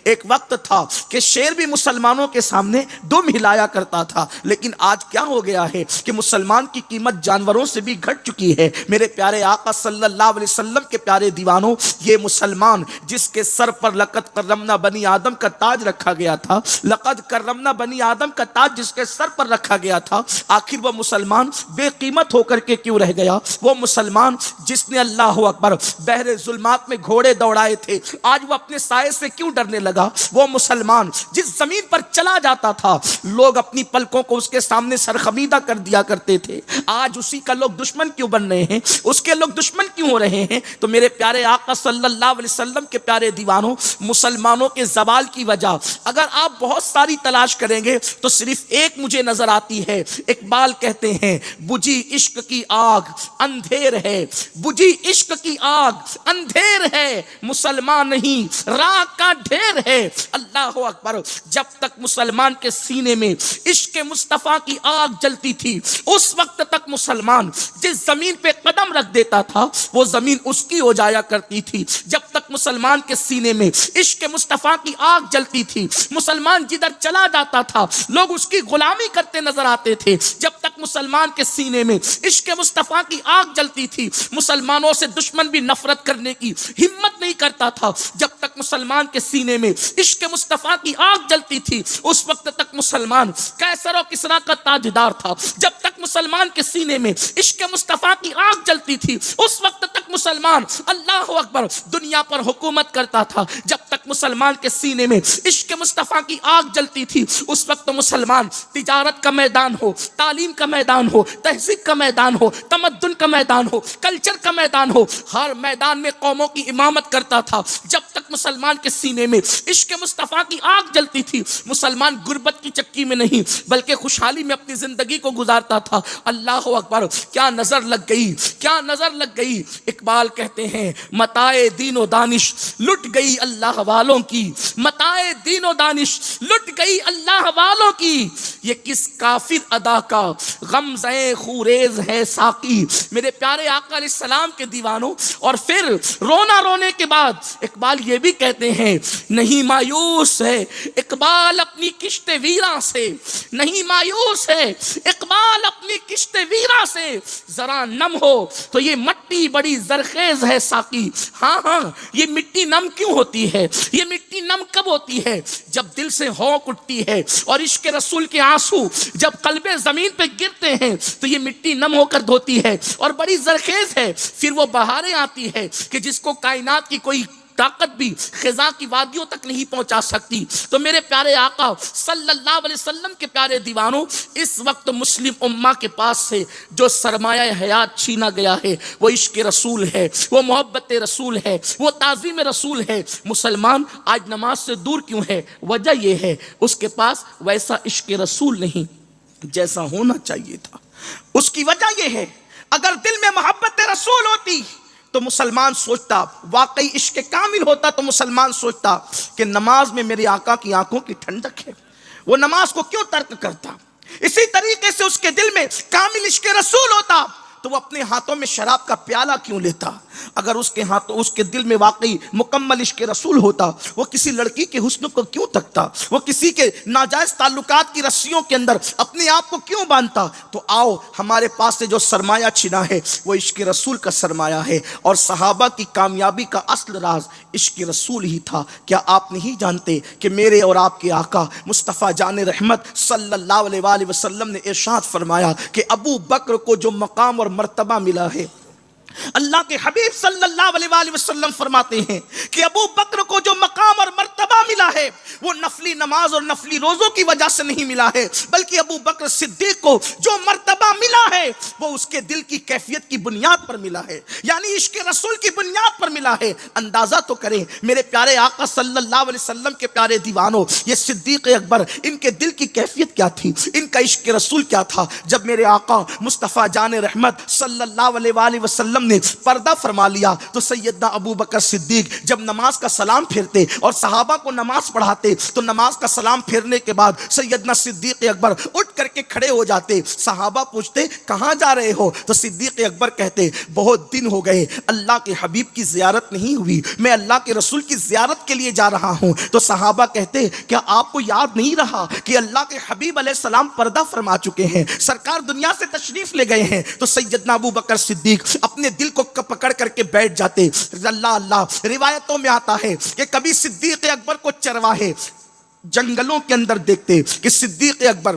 ایک وقت تھا کہ شیر بھی مسلمانوں کے سامنے دم ہلایا کرتا تھا، لیکن آج کیا ہو گیا ہے کہ مسلمان کی قیمت جانوروں سے بھی گھٹ چکی ہے۔ میرے پیارے آقا صلی اللہ علیہ وسلم کے پیارے دیوانوں، یہ مسلمان جس کے سر پر لقد کرمنا بنی آدم کا تاج رکھا گیا تھا، لقد کرمنا بنی آدم کا تاج جس کے سر پر رکھا گیا تھا، آخر وہ مسلمان بے قیمت ہو کر کے کیوں رہ گیا؟ وہ مسلمان جس نے اللہ اکبر بحر ظلمات میں گھوڑے دوڑائے تھے، آج وہ اپنے سائے سے کیوں ڈرنے لگا؟ وہ مسلمان جس زمین پر چلا جاتا تھا لوگ اپنی پلکوں کو اس کے سامنے سرخمیدہ کر دیا کرتے تھے، آج اسی کا لوگ دشمن کیوں بن رہے ہیں؟ اس کے لوگ دشمن کیوں ہو رہے ہیں؟ تو میرے پیارے آقا صلی اللہ علیہ وسلم کے پیارے دیوانوں، مسلمانوں کے زوال کی وجہ اگر آپ بہت ساری تلاش کریں گے تو صرف ایک مجھے نظر آتی ہے۔ اقبال کہتے ہیں بجھی عشق کی آگ اندھیر ہے، بجھی عشق کی آگ اندھیر ہے، مسلمان نہیں راکھ کا ڈھیر ہے۔ اللہ اکبر، جب تک مسلمان کے سینے میں عشق مصطفیٰ کی آگ جلتی تھی اس وقت تک مسلمان جس زمین پہ قدم رکھ دیتا تھا وہ زمین اس کی ہو جایا کرتی تھی۔ جب تک مسلمان کے سینے میں عشق مصطفیٰ کی آگ جلتی تھی، مسلمان جدھر چلا جاتا تھا لوگ اس کی غلامی کرتے نظر آتے تھے۔ جب تک مسلمان کے سینے میں عشق مصطفیٰ کی آگ جلتی تھی، مسلمانوں سے دشمن بھی نفرت کرنے کی ہمت نہیں کرتا تھا۔ جب تک مسلمان کے سینے میں عشق مصطفیٰ کی آگ جلتی تھی اس وقت تک مسلمان قیصر و کسریٰ کا تاجدار تھا۔ جب تک مسلمان کے سینے میں عشق مصطفیٰ کی آگ جلتی تھی اس وقت تک مسلمان اللہ اکبر دنیا پر حکومت کرتا تھا۔ جب تک مسلمان کے سینے میں عشق مصطفیٰ کی آگ جلتی تھی اس وقت مسلمان تجارت کا میدان ہو، تعلیم کا میدان ہو، تہذیب کا میدان ہو، تمدن کا میدان ہو، کلچر کا میدان ہو، ہر میدان میں قوموں کی امامت کرتا تھا۔ جب تک مسلمان کے سینے میں عشق مصطفیٰ کی آگ جلتی تھی مسلمان غربت کی چکی میں نہیں بلکہ خوشحالی میں اپنی زندگی کو گزارتا تھا۔ اللہ اکبر، کیا نظر لگ گئی، کیا نظر لگ گئی۔ اقبال کہتے ہیں متاع دین و دانش لٹ گئی اللہ والوں کی، متاع دین و دانش لٹ گئی اللہ والوں کی، یہ کس کافر ادا کا غمزہ خوریز ہے ساقی۔ میرے پیارے آقا علیہ السلام کے دیوانوں، اور پھر رونا رونے کے بعد اقبال یہ بھی کہتے ہیں نہیں مایوس ہے اقبال اپنی کشت ویراں سے، نہیں مایوس ہے اقبال اپنی کشت ویراں سے، ذرا نم ہو تو یہ مٹی بڑی زرخیز ہے ساقی۔ ہاں ہاں، یہ مٹی نم کیوں ہوتی ہے؟ یہ مٹی نم کب ہوتی ہے؟ جب دل سے ہونک اٹھتی ہے اور عشق رسول کے آنسو جب قلب زمین پہ گرتے ہیں تو یہ مٹی نم ہو کر دھوتی ہے اور بڑی زرخیز ہے۔ پھر وہ بہاریں آتی ہے کہ جس کو کائنات کی کوئی طاقت بھی خزاں کی وادیوں تک نہیں پہنچا سکتی۔ تو میرے پیارے آقا صلی اللہ علیہ وسلم کے پیارے دیوانوں، اس وقت مسلم امہ کے پاس سے جو سرمایہ حیات چھینا گیا ہے وہ عشق رسول ہے، وہ محبت رسول ہے، وہ تعظیم رسول ہے۔ مسلمان آج نماز سے دور کیوں ہے؟ وجہ یہ ہے اس کے پاس ویسا عشق رسول نہیں جیسا ہونا چاہیے تھا۔ اس کی وجہ یہ ہے اگر دل میں محبت رسول ہوتی تو مسلمان سوچتا، واقعی عشق کامل ہوتا تو مسلمان سوچتا کہ نماز میں میرے آقا کی آنکھوں کی ٹھنڈک ہے، وہ نماز کو کیوں ترک کرتا؟ اسی طریقے سے اس کے دل میں کامل عشق رسول ہوتا تو وہ اپنے ہاتھوں میں شراب کا پیالہ کیوں لیتا؟ اگر اس کے ہاتھوں اس کے دل میں واقعی مکمل عشق رسول ہوتا وہ کسی لڑکی کے حسن کو کیوں تکتا؟ وہ کسی کے ناجائز تعلقات کی رسیوں کے اندر اپنے آپ کو کیوں باندھتا؟ تو آؤ، ہمارے پاس سے جو سرمایہ چھنا ہے وہ عشق رسول کا سرمایہ ہے، اور صحابہ کی کامیابی کا اصل راز عشق رسول ہی تھا۔ کیا آپ نہیں جانتے کہ میرے اور آپ کے آقا مصطفیٰ جان رحمت صلی اللہ علیہ وآلہ وسلم نے ارشاد فرمایا کہ ابو بکر کو جو مقام اور مرتبہ ملا ہے، اللہ کے حبیب صلی اللہ علیہ وآلہ وسلم فرماتے ہیں کہ ابو بکر کو جو مقام اور مرتبہ ملا ہے وہ نفلی نماز اور نفلی روزوں کی وجہ سے نہیں ملا ہے، بلکہ ابو بکر صدیق کو جو مرتبہ ملا ہے وہ اس کے دل کی کیفیت کی بنیاد پر ملا ہے، یعنی عشق رسول کی بنیاد پر ملا ہے۔ اندازہ تو کریں میرے پیارے آقا صلی اللہ علیہ وسلم کے پیارے دیوانوں، یہ صدیق اکبر ان کے دل کی کیفیت کیا تھی، ان کا عشق رسول کیا تھا؟ جب میرے آقا مصطفیٰ جان رحمت صلی اللہ علیہ وآلہ وسلم نے پردہ فرما لیا تو سیدنا ابو بکر صدیق جب نماز کا سلام پھیرتے اور صحابہ کو نماز پڑھاتے تو نماز کا سلام پھیرنے کے بعد سیدنا صدیق اکبر اٹھ کر کے کھڑے ہو جاتے. صحابہ پوچھتے کہاں جا رہے ہو؟ تو صدیق اکبر کہتے بہت دن ہو گئے اللہ کے حبیب کی زیارت نہیں ہوئی, میں اللہ کے رسول کی زیارت کے لیے جا رہا ہوں. تو صحابہ کہتے کیا آپ کو یاد نہیں رہا کہ اللہ کے حبیب علیہ السلام پردہ فرما چکے ہیں, سرکار دنیا سے تشریف لے گئے ہیں؟ تو سیدنا ابو بکر صدیق اپنے دل کو پکڑ کر کے بیٹھ جاتے. اللہ اللہ, روایتوں میں آتا ہے کہ کبھی صدیق اکبر کو چرواہے جنگلوں کے اندر دیکھتے کہ صدیق اکبر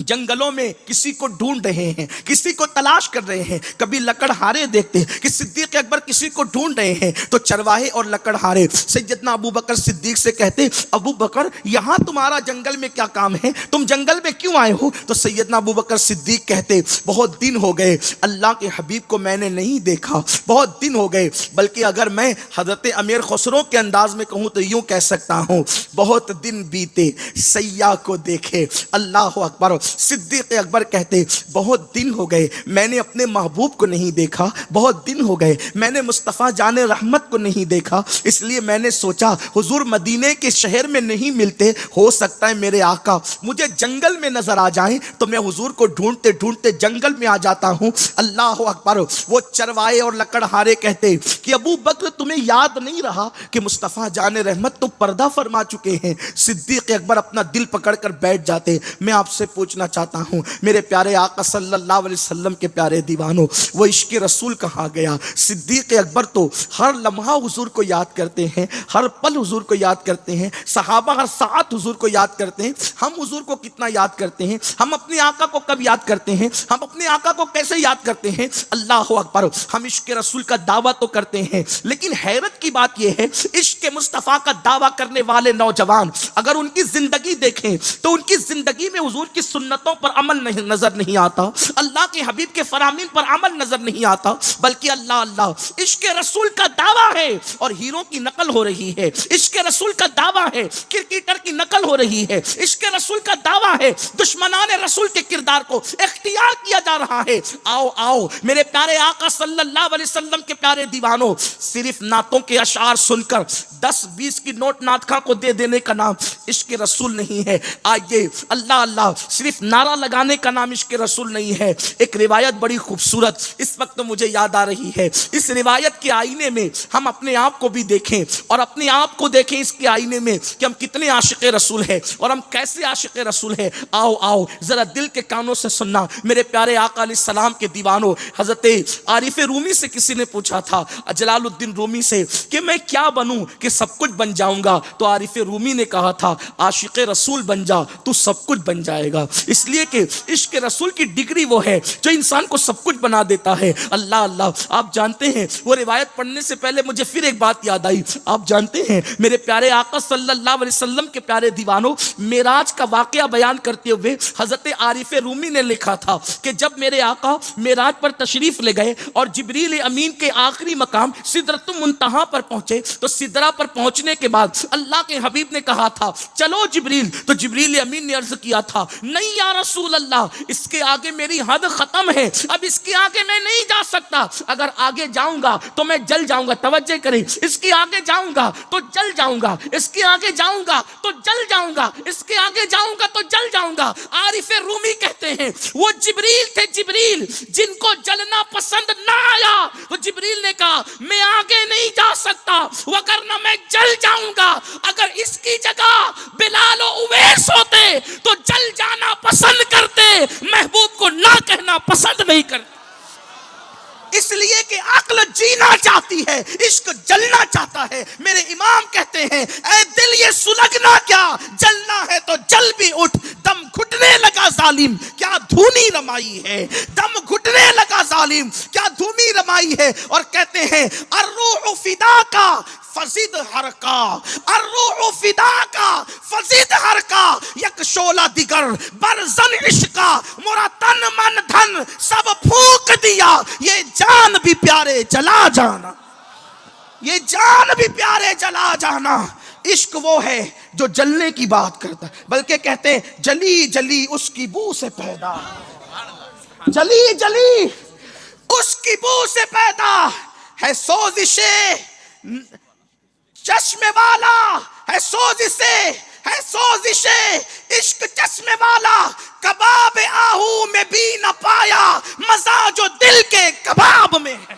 جنگلوں میں کسی کو ڈھونڈ رہے ہیں, کسی کو تلاش کر رہے ہیں. کبھی لکڑہارے دیکھتے کہ صدیق اکبر کسی کو ڈھونڈ رہے ہیں, تو چرواہے اور لکڑہارے سیدنا ابو بکر صدیق سے کہتے ابو بکر یہاں تمہارا جنگل میں کیا کام ہے, تم جنگل میں کیوں آئے ہو؟ تو سیدنا ابو بکر صدیق کہتے بہت دن ہو گئے اللہ کے حبیب کو میں نے نہیں دیکھا, بہت دن ہو گئے. بلکہ اگر میں حضرت امیر خسرو کے انداز میں کہوں تو یوں کہہ سکتا ہوں بہت دن بیتے سیاح کو دیکھے. اللہ اکبر. صدیق اکبر کہتے بہت دن ہو گئے میں نے اپنے محبوب کو نہیں دیکھا, بہت دن ہو گئے میں نے مصطفیٰ جان رحمت کو نہیں دیکھا, اس لیے میں نے سوچا حضور مدینے کے شہر میں نہیں ملتے, ہو سکتا ہے میرے آقا مجھے جنگل میں نظر آ جائیں تو میں حضور کو ڈھونڈتے ڈھونڈتے جنگل میں آ جاتا ہوں. اللہ اکبر. وہ چروائے اور لکڑہارے کہتے کہ ابو بکر تمہیں یاد نہیں رہا کہ مصطفیٰ جان رحمت تو پردہ فرما چکے ہیں؟ صدیق اکبر اپنا دل پکڑ کر بیٹھ جاتے. میں آپ سے پوچھنا چاہتا ہوں میرے پیارے آقا صلی اللہ علیہ وسلم کے پیارے دیوانوں, وہ عشق رسول کہاں گیا؟ صدیق اکبر تو ہر لمحہ حضور کو یاد کرتے ہیں, ہر پل حضور کو یاد کرتے ہیں. صحابہ ہر ساعت حضور کو یاد کرتے ہیں. ہم حضور کو کتنا یاد کرتے ہیں؟ ہم اپنے آقا کو کب یاد کرتے ہیں؟ ہم اپنے آقا کو کیسے یاد کرتے ہیں؟ اللہ اکبر. ہم عشق رسول کا دعویٰ تو کرتے ہیں, لیکن حیرت کی بات یہ ہے عشق مصطفیٰ کا دعویٰ کرنے والے نوجوان اگر ان کی زندگی دیکھیں تو ان کی زندگی میں حضور کی سنتوں پر عمل نہیں نظر نہیں آتا, اللہ کے حبیب کے فرامین پر عمل نظر نہیں آتا, بلکہ اللہ اللہ عشق رسول کا دعویٰ ہے اور ہیروں کی نقل ہو رہی ہے. عشق رسول کا دعویٰ ہے کرکٹر کی نقل ہو رہی ہے. عشق رسول کا دعویٰ ہے دشمنان رسول کے کردار کو اختیار کیا جا رہا ہے. آؤ آؤ میرے پیارے آقا صلی اللہ علیہ وسلم کے پیارے دیوانوں, صرف نعتوں کے اشعار سن کر 10-20 کی نوٹ نعت خاں کو دے دینے کا نام عشق رسول نہیں ہے. آئیے اللہ اللہ, صرف نعرہ لگانے کا نام عشق رسول نہیں ہے. ایک روایت بڑی خوبصورت اس وقت مجھے یاد آ رہی ہے. اس روایت کے آئینے میں ہم اپنے آپ کو بھی دیکھیں اور اپنے آپ کو دیکھیں اس کے آئینے میں کہ ہم کتنے عاشق رسول ہیں اور ہم کیسے عاشق رسول ہیں. آؤ آؤ ذرا دل کے کانوں سے سننا میرے پیارے آقا علیہ السلام کے دیوانوں. حضرت عارف رومی سے کسی نے پوچھا تھا, جلال الدین رومی سے, کہ میں کیا بنوں کہ سب کچھ بن جاؤں گا؟ تو عارف رومی نے کہا تھا عاشق رسول بن جا تو سب کچھ بن جائے گا. اس لیے کہ عشق رسول کی ڈگری وہ ہے جو انسان کو سب کچھ بنا دیتا ہے. اللہ اللہ. آپ جانتے ہیں وہ روایت پڑھنے سے پہلے مجھے پھر ایک بات یاد آئی. آپ جانتے ہیں میرے پیارے آقا صلی اللہ علیہ وسلم کے پیارے دیوانوں, معراج کا واقعہ بیان کرتے ہوئے حضرت عارف رومی نے لکھا تھا کہ جب میرے آقا معراج پر تشریف لے گئے اور جبریل امین کے آخری مقام سدرۃ المنتہا پر پہنچے, تو سدرہ پر پہنچنے کے بعد اللہ کے حبیب نے کہا تھا چلو جبریل. تو جبریل امین نے عرض کیا تھا نہیں یا رسول اللہ, اس کے آگے میری حد ختم ہے, اب اس کے آگے میں نہیں جا سکتا. اگر آگے جاؤں گا تو میں جل جاؤں گا. توجہ کریں, اس کے آگے جاؤں گا تو جل جاؤں گا, اس کے آگے جاؤں گا تو جل جاؤں گا, اس کے آگے جاؤں گا تو جل جاؤں گا. عارف رومی کہتے ہیں وہ جبریل تھے, جبریل جن کو جلنا پسند نہ آیا. تو جبریل نے کہا میں آگے نہیں جا سکتا وگرنہ میں جل جاؤں گا. اگر اس کی جگہ بلال و اویس ہوتے تو جل جانا پسند کرتے, محبوب کو نہ کہنا پسند نہیں کرتے. اس لیے کہ عقل جینا چاہتی ہے, عشق جلنا چاہتا ہے. میرے امام کہتے ہیں اے دل یہ سلگنا کیا, جلنا ہے تو جل بھی اٹھ. دم گھٹنے لگا ظالم کیا دھونی رمائی ہے, دم گھٹنے لگا ظالم کیا دھونی رمائی ہے. اور کہتے ہیں الروح فدا کا فزد حرکا, الروح فدا کا فزد حرکا, یک شولہ دیگر برزن عشقا, مرا تن من دھن سب پھونک دیا. یہ جان بھی پیارے جلا جانا, یہ جان بھی پیارے جلا جانا. عشق وہ ہے جو جلنے کی بات کرتا ہے, بلکہ کہتے ہیں جلی جلی اس کی بو سے پیدا, جلی جلی اس کی بو سے پیدا ہے سوزش چشم والا, ہے سوزش ہے سوزش عشق چشمے والا، کباب آہو میں بھی نہ پایا، مزہ جو دل کے کباب میں ہے۔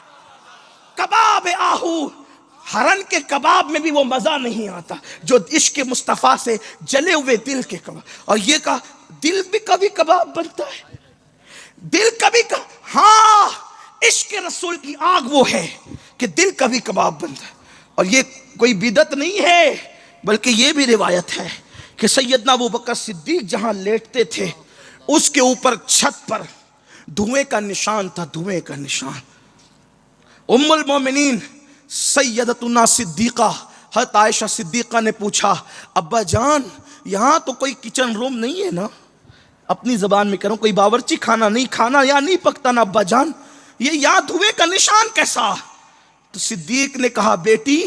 کباب آہو، ہرن کے کباب میں بھی وہ مزہ نہیں آتا جو عشق مصطفیٰ سے جلے ہوئے دل کے کباب۔ اور یہ کہا دل بھی کبھی کباب بنتا ہے، دل کبھی ہاں، عشق رسول کی آگ وہ ہے کہ دل کبھی کباب بنتا ہے۔ اور یہ کوئی بدعت نہیں ہے، بلکہ یہ بھی روایت ہے کہ سیدنا ابوبکر صدیق جہاں لیٹتے تھے اس کے اوپر چھت پر دھوئیں کا نشان تھا، دھوئیں کا نشان۔ ام المومنین سیدتنا صدیقہ حضرت عائشہ صدیقہ نے پوچھا ابا جان یہاں تو کوئی کچن روم نہیں ہے نا؟ اپنی زبان میں کروں، کوئی باورچی خانہ نہیں، کھانا یہاں نہیں پکتا نا ابا جان، یہ یہاں دھوئیں کا نشان کیسا؟ تو صدیق نے کہا بیٹی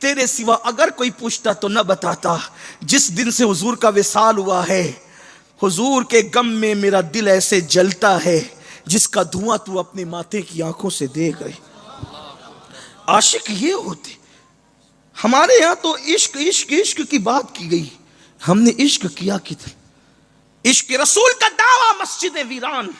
تیرے سوا اگر کوئی پوچھتا تو نہ بتاتا، جس دن سے حضور کا وصال ہوا ہے حضور کے غم میں میرا دل ایسے جلتا ہے جس کا دھواں تو اپنے ماتھے کی آنکھوں سے دیکھ گئے۔ عاشق یہ ہوتے، ہمارے یہاں تو عشق عشق عشق کی بات کی گئی، ہم نے عشق کیا کتنا؟ عشق رسول کا دعویٰ مسجد ویران،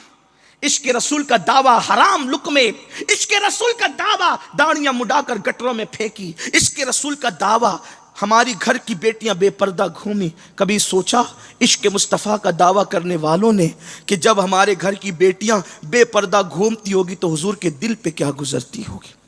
عشق رسول کا دعویٰ حرام لقمے، عشق رسول کا دعویٰ داڑیاں مڈا کر گٹروں میں پھینکی، عشق رسول کا دعویٰ ہماری گھر کی بیٹیاں بے پردہ گھومی۔ کبھی سوچا عشق مصطفیٰ کا دعویٰ کرنے والوں نے کہ جب ہمارے گھر کی بیٹیاں بے پردہ گھومتی ہوگی تو حضور کے دل پہ کیا گزرتی ہوگی؟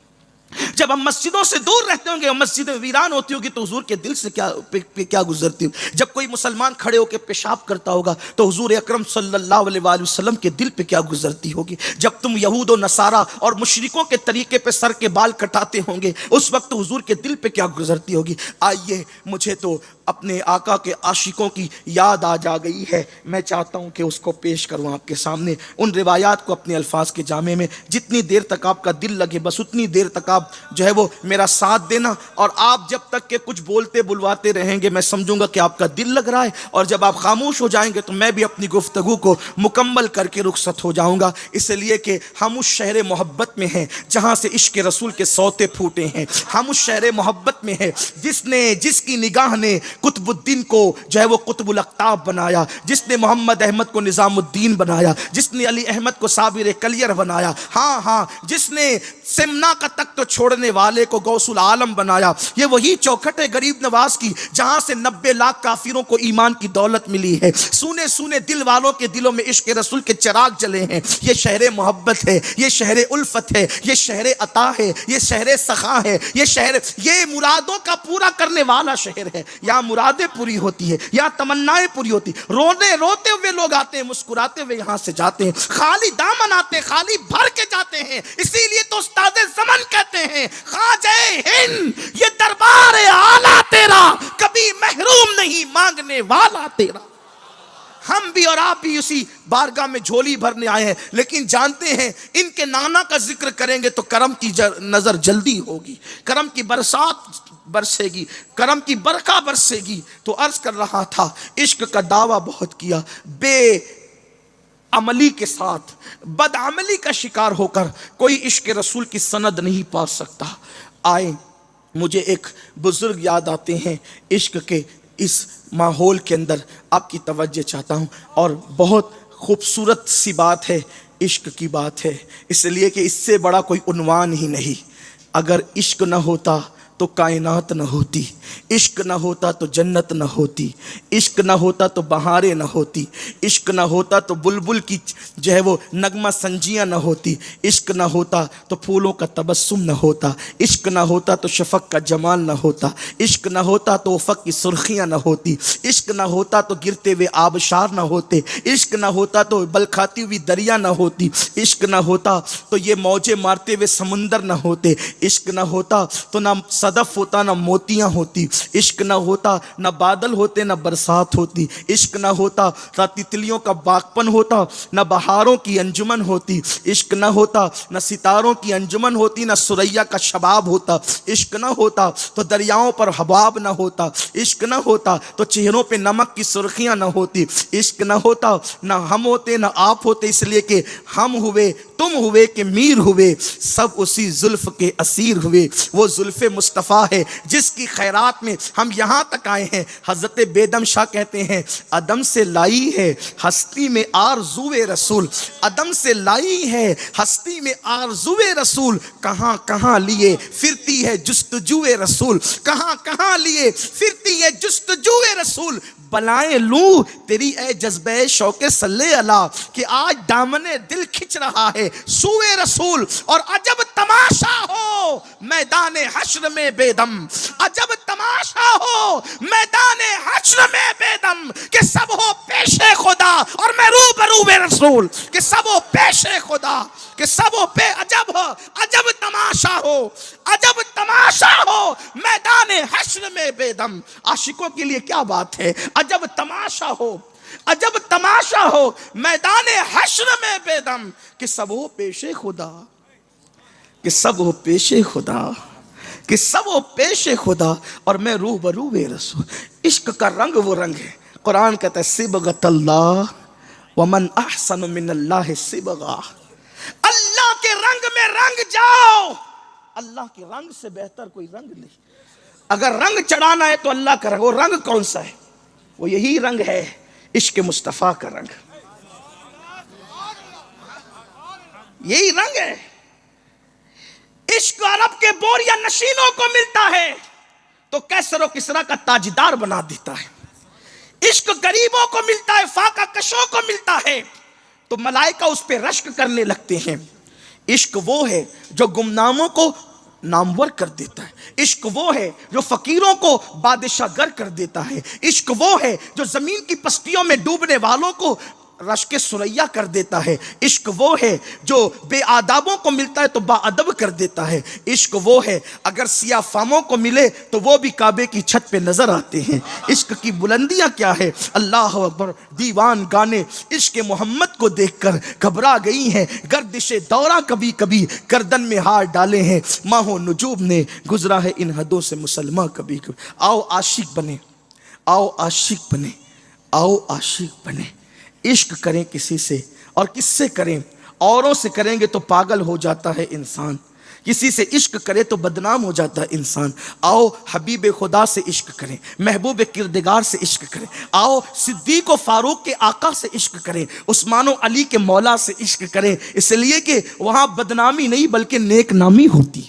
جب ہم مسجدوں سے دور رہتے ہوں گے، مسجدیں ویران ہوتی ہوگی تو حضور کے دل سے کیا گزرتی ہوگی؟ جب کوئی مسلمان کھڑے ہو کے پیشاب کرتا ہوگا تو حضور اکرم صلی اللہ علیہ وآلہ وسلم کے دل پہ کیا گزرتی ہوگی؟ جب تم یہود و نصارہ اور مشرکوں کے طریقے پہ سر کے بال کٹاتے ہوں گے اس وقت حضور کے دل پہ کیا گزرتی ہوگی؟ آئیے مجھے تو اپنے آقا کے عاشقوں کی یاد آ جا گئی ہے، میں چاہتا ہوں کہ اس کو پیش کروں آپ کے سامنے، ان روایات کو اپنے الفاظ کے جامع میں۔ جتنی دیر تک آپ کا دل لگے بس اتنی دیر تک آپ جو ہے وہ میرا ساتھ دینا، اور آپ جب تک کہ کچھ بولتے بلواتے رہیں گے میں سمجھوں گا کہ آپ کا دل لگ رہا ہے، اور جب آپ خاموش ہو جائیں گے تو میں بھی اپنی گفتگو کو مکمل کر کے رخصت ہو جاؤں گا، اس لیے کہ ہم اس شہر محبت میں ہیں جہاں سے عشق رسول کے سوتے پھوٹے ہیں، ہم اس شہر محبت میں ہیں جس کی نگاہ نے قطب الدین کو جو ہے وہ قطب الاقطاب بنایا، جس نے محمد احمد کو نظام الدین بنایا، جس نے علی احمد کو صابر کلیر بنایا، ہاں جس نے سمنا کا تخت چھوڑنے والے کو غوث العالم بنایا۔ یہ وہی چوکھٹ ہے غریب نواز کی جہاں سے 90 لاکھ کافروں کو ایمان کی دولت ملی ہے، سونے سونے دل والوں کے دلوں میں عشق رسول کے چراغ جلے ہیں۔ یہ شہر محبت ہے، یہ شہر الفت ہے، یہ شہر عطا ہے، یہ شہر سخا ہے، یہ مرادوں کا پورا کرنے والا شہر ہے۔ یہاں مرادیں پوری ہوتی ہے، یہاں تمنائیں پوری ہوتی، روتے ہوئے لوگ آتے ہیں، مسکراتے ہوئے یہاں سے جاتے ہیں، خالی دامن آتے ہیں، خالی بھر کے جاتے ہیں۔ اسی لیے تو استاد زمن کہتے ہیں خواجہ ہند یہ دربار اعلیٰ تیرا کبھی محروم نہیں مانگنے والا تیرا۔ ہم بھی اور آپ بھی اسی بارگاہ میں جھولی بھرنے آئے ہیں، لیکن جانتے ہیں ان کے نانا کا ذکر کریں گے تو کرم کی نظر جلدی ہوگی، کرم کی برسات برسے گی، کرم کی برکھا برسے گی۔ تو عرض کر رہا تھا عشق کا دعویٰ بہت کیا، بے عملی کے ساتھ بد عملی کا شکار ہو کر کوئی عشق رسول کی سند نہیں پا سکتا۔ آئے مجھے ایک بزرگ یاد آتے ہیں، عشق کے اس ماحول کے اندر آپ کی توجہ چاہتا ہوں، اور بہت خوبصورت سی بات ہے، عشق کی بات ہے، اس لیے کہ اس سے بڑا کوئی عنوان ہی نہیں۔ اگر عشق نہ ہوتا تو کائنات نہ ہوتی، عشق نہ ہوتا تو جنت نہ ہوتی، عشق نہ ہوتا تو بہاریں نہ ہوتی، عشق نہ ہوتا تو بلبل کی جو ہے وہ نغمہ سنجیاں نہ ہوتی، عشق نہ ہوتا تو پھولوں کا تبسم نہ ہوتا، عشق نہ ہوتا تو شفق کا جمال نہ ہوتا، عشق نہ ہوتا تو افق کی سرخیاں نہ ہوتی، عشق نہ ہوتا تو گرتے ہوئے آبشار نہ ہوتے، عشق نہ ہوتا تو بلکھاتی ہوئی دریا نہ ہوتی، عشق نہ ہوتا تو یہ موجیں مارتے ہوئے سمندر نہ ہوتے، عشق نہ ہوتا تو نہ صدف ہوتا نہ موتیاں ہوتی، عشق نہ ہوتا نہ بادل ہوتے نہ برسات ہوتی، عشق نہ ہوتا نہ تتلیوں کا باغپن ہوتا نہ بہاروں کی انجمن ہوتی، عشق نہ ہوتا نہ ستاروں کی انجمن ہوتی نہ سریا کا شباب ہوتا، عشق نہ ہوتا تو دریاؤں پر حباب نہ ہوتا، عشق نہ ہوتا تو چہروں پہ نمک کی سرخیاں نہ ہوتی، عشق نہ ہوتا نہ ہم ہوتے نہ آپ ہوتے، اس لیے کہ ہم ہوئے تم ہوئے کہ میر ہوئے، سب اسی زلف کے اسیر ہوئے۔ وہ زلف مصطفیٰ ہے جس کی خیرات میں ہم یہاں تک آئے ہیں۔ حضرت بیدم شاہ کہتے ہیں عدم سے لائی ہے ہستی میں آرزوئے رسول، عدم سے لائی ہے ہستی میں آرزوئے رسول، کہاں کہاں لیے پھرتی ہے جستجوئے رسول، کہاں کہاں لیے پھرتی ہے جستجوئے رسول۔ بلائیں لوں تیری اے جذبہ شوق صلی اللہ کہ آج دامن دل کھچ رہا ہے سوئے رسول۔ اور عجب تماشا ہو میدان حشر میں بے دم، عجب تماشا ہو میدان حشر میں بے دم کہ سب ہو پیش خدا اور میں روبرو بے رسول، کہ سب ہو پیش خدا، کہ سب ہو عجب ہو، عجب تماشا ہو، عجب تماشا ہو میدان حشر میں بے دم۔ عاشقوں کے لیے کیا بات ہے، عجب تماشا ہو، عجب تماشا ہو میدان حشر میں بے دم کہ سب ہو پیش خدا، کہ سب ہو پیش خدا، کہ سب ہو پیش خدا اور میں روبرو رسول۔ عشق کا رنگ وہ رنگ ہے، قرآن کہتا ہے صبغۃ اللہ ومن احسن من اللہ صبغہ، اللہ کے رنگ میں رنگ جاؤ، اللہ کے رنگ سے بہتر کوئی رنگ نہیں۔ اگر رنگ چڑھانا ہے تو اللہ کا رنگ، وہ رنگ کون سا ہے؟ وہ یہی رنگ ہے عشق مصطفیٰ کا رنگ، یہی رنگ ہے۔ عشق عرب کے بوریا نشینوں کو ملتا ہے تو کیسر و کسرا کا تاجدار بنا دیتا ہے، عشق غریبوں کو ملتا ہے، فاقہ کشوں کو ملتا ہے تو ملائکہ اس پہ رشک کرنے لگتے ہیں۔ عشق وہ ہے جو گمناموں کو نامور کر دیتا ہے، عشق وہ ہے جو فقیروں کو بادشاہ گر کر دیتا ہے، عشق وہ ہے جو زمین کی پستیوں میں ڈوبنے والوں کو رشک سریا کر دیتا ہے، عشق وہ ہے جو بے آدابوں کو ملتا ہے تو با ادب کر دیتا ہے، عشق وہ ہے اگر سیاہ فاموں کو ملے تو وہ بھی کعبے کی چھت پہ نظر آتے ہیں۔ عشق کی بلندیاں کیا ہے، اللہ اکبر، دیوان گانے عشق محمد کو دیکھ کر گھبرا گئی ہیں، گردش دورہ کبھی کبھی گردن میں ہار ڈالے ہیں، ماہ و نجوم نے گزرا ہے ان حدوں سے مسلمہ کبھی کبھی۔ آؤ عاشق بنے، آؤ عاشق بنے، آؤ عاشق بنے، عشق کریں کسی سے، اور کس سے کریں؟ اوروں سے کریں گے تو پاگل ہو جاتا ہے انسان، کسی سے عشق کرے تو بدنام ہو جاتا ہے انسان۔ آؤ حبیب خدا سے عشق کریں، محبوب کردگار سے عشق کریں، آؤ صدیق و فاروق کے آقا سے عشق کریں، عثمان و علی کے مولا سے عشق کریں، اس لیے کہ وہاں بدنامی نہیں بلکہ نیک نامی ہوتی،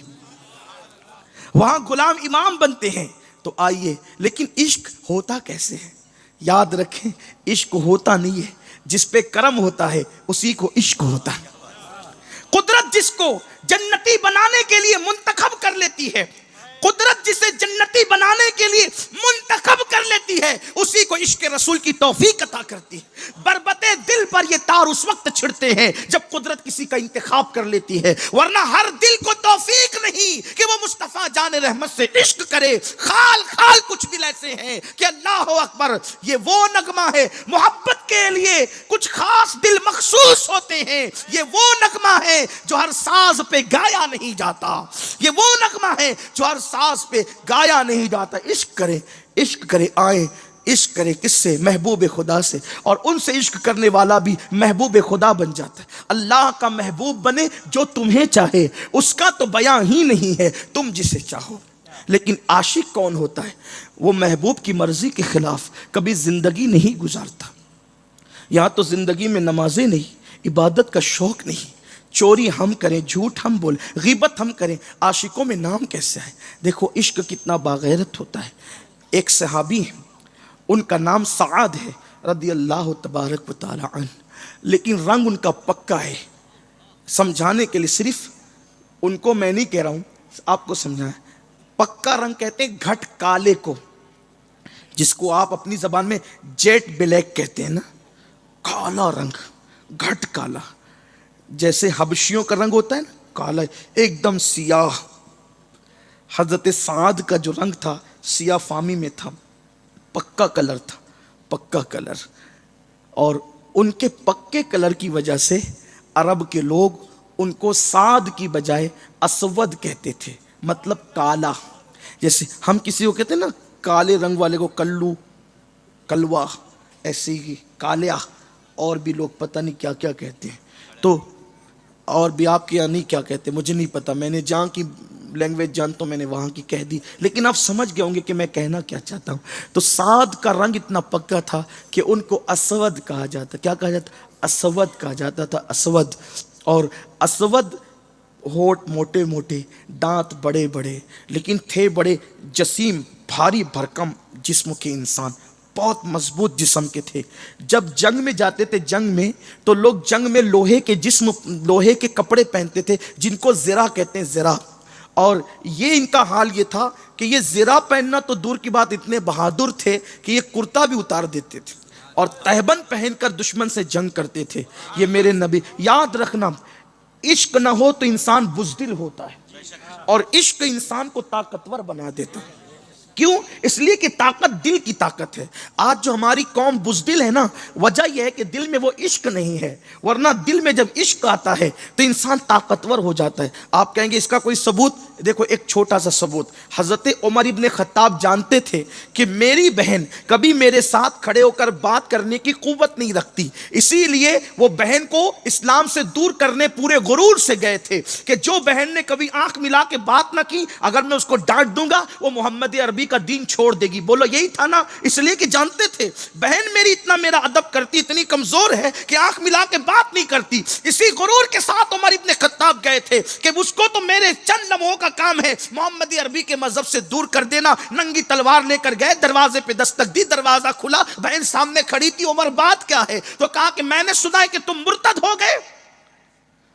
وہاں غلام امام بنتے ہیں۔ تو آئیے، لیکن عشق ہوتا کیسے ہے؟ یاد رکھیں عشق ہوتا نہیں ہے، جس پہ کرم ہوتا ہے اسی کو عشق ہوتا ہے۔ قدرت جس کو جنتی بنانے کے لیے منتخب کر لیتی ہے، قدرت جسے جنتی بنانے کے لیے منتخب کر لیتی ہے اسی کو عشق رسول کی توفیق عطا کرتی ہے۔ بربط دل پر یہ تار اس وقت چھڑتے ہیں جب قدرت کسی کا انتخاب کر لیتی ہے، ورنہ ہر دل کو توفیق نہیں کہ وہ مصطفیٰ جان رحمت سے عشق کرے۔ خال خال کچھ دل ایسے ہیں کہ اللہ اکبر، یہ وہ نغمہ ہے محبت کے لیے کچھ خاص دل مخصوص ہوتے ہیں، یہ وہ نغمہ ہے جو ہر ساز پہ گایا نہیں جاتا، یہ وہ نغمہ ہے جو ہر ساز پہ گایا نہیں جاتا۔ عشق کرے، عشق کرے، آئیں عشق کرے، کس سے؟ محبوب خدا سے، اور ان سے عشق کرنے والا بھی محبوب خدا بن جاتا ہے۔ اللہ کا محبوب بنے جو تمہیں چاہے، اس کا تو بیان ہی نہیں ہے، تم جسے چاہو۔ لیکن عاشق کون ہوتا ہے؟ وہ محبوب کی مرضی کے خلاف کبھی زندگی نہیں گزارتا۔ یہاں تو زندگی میں نمازیں نہیں، عبادت کا شوق نہیں، چوری ہم کریں، جھوٹ ہم بولیں، غیبت ہم کریں، عاشقوں میں نام کیسے آئے؟ دیکھو عشق کتنا باغیرت ہوتا ہے۔ ایک صحابی ہیں، ان کا نام سعد ہے رضی اللہ تبارک و تعالی عنہ، لیکن رنگ ان کا پکا ہے۔ سمجھانے کے لیے صرف ان کو میں نہیں کہہ رہا ہوں، آپ کو سمجھائیں، پکا رنگ کہتے ہیں گھٹ کالے کو، جس کو آپ اپنی زبان میں جیٹ بلیک کہتے ہیں نا، کالا رنگ، گھٹ کالا، جیسے حبشیوں کا رنگ ہوتا ہے نا کالا، ایک دم سیاہ۔ حضرت سعد کا جو رنگ تھا سیاہ فامی میں تھا، پکا کلر تھا، پکا کلر، اور ان کے پکے کلر کی وجہ سے عرب کے لوگ ان کو سعد کی بجائے اسود کہتے تھے، مطلب کالا۔ جیسے ہم کسی کو کہتے ہیں نا کالے رنگ والے کو کلو، کلوا، ایسے ہی کالیا، اور بھی لوگ پتہ نہیں کیا کیا کہتے ہیں۔ تو اور بھی آپ کے یہاں نہیں کیا کہتے مجھے نہیں پتا، میں نے جہاں کی لینگویج جانتا ہوں میں نے وہاں کی کہہ دی، لیکن آپ سمجھ گئے ہوں گے کہ میں کہنا کیا چاہتا ہوں۔ تو سعد کا رنگ اتنا پکا تھا کہ ان کو اسود کہا جاتا، کیا کہا جاتا؟ اسود کہا جاتا تھا، اسود۔ اور اسود، ہونٹ موٹے موٹے، دانت بڑے بڑے، لیکن تھے بڑے جسیم، بھاری بھرکم جسم کے انسان، بہت مضبوط جسم کے تھے۔ جب جنگ میں جاتے تھے، جنگ میں تو لوگ جنگ میں لوہے کے جسم، لوہے کے کپڑے پہنتے تھے جن کو زرہ کہتے ہیں، زرہ۔ اور یہ ان کا حال یہ تھا کہ یہ زرہ پہننا تو دور کی بات، اتنے بہادر تھے کہ یہ کرتا بھی اتار دیتے تھے اور تہبند پہن کر دشمن سے جنگ کرتے تھے۔ یہ میرے نبی، یاد رکھنا، عشق نہ ہو تو انسان بزدل ہوتا ہے، اور عشق انسان کو طاقتور بنا دیتا ہے۔ کیوں؟ اس لیے کہ طاقت دل کی طاقت ہے۔ آج جو ہماری قوم بزدل ہے نا، وجہ یہ ہے کہ دل میں وہ عشق نہیں ہے، ورنہ دل میں جب عشق آتا ہے تو انسان طاقتور ہو جاتا ہے۔ آپ کہیں گے اس کا کوئی ثبوت؟ دیکھو ایک چھوٹا سا ثبوت، حضرت عمر ابن خطاب جانتے تھے کہ میری بہن کبھی میرے ساتھ کھڑے ہو کر بات کرنے کی قوت نہیں رکھتی، اسی لیے وہ بہن کو اسلام سے دور کرنے پورے غرور سے گئے تھے کہ جو بہن نے کبھی آنکھ ملا کے بات نہ کی، اگر میں اس کو ڈانٹ دوں گا وہ محمد عربی کا دین چھوڑ دے گی۔ بولو یہی تھا نا؟ اس لیے کہ جانتے تھے بہن میری اتنا میرا ادب کرتی، اتنی کمزور ہے کہ آنکھ ملا کے بات نہیں کرتی، اسی غرور کے ساتھ عمر ابن خطاب گئے تھے کہ اس کو تو میرے چند لمحوں کا کام ہے محمد عربی کے مذہب سے دور کر دینا۔ ننگی تلوار لے کر گئے، دروازے پہ دستک دی، دروازہ کھلا، بہن سامنے کھڑی تھی۔ عمر بات کیا ہے؟ تو کہا کہ میں نے سنا ہے کہ تم مرتد ہو گئے۔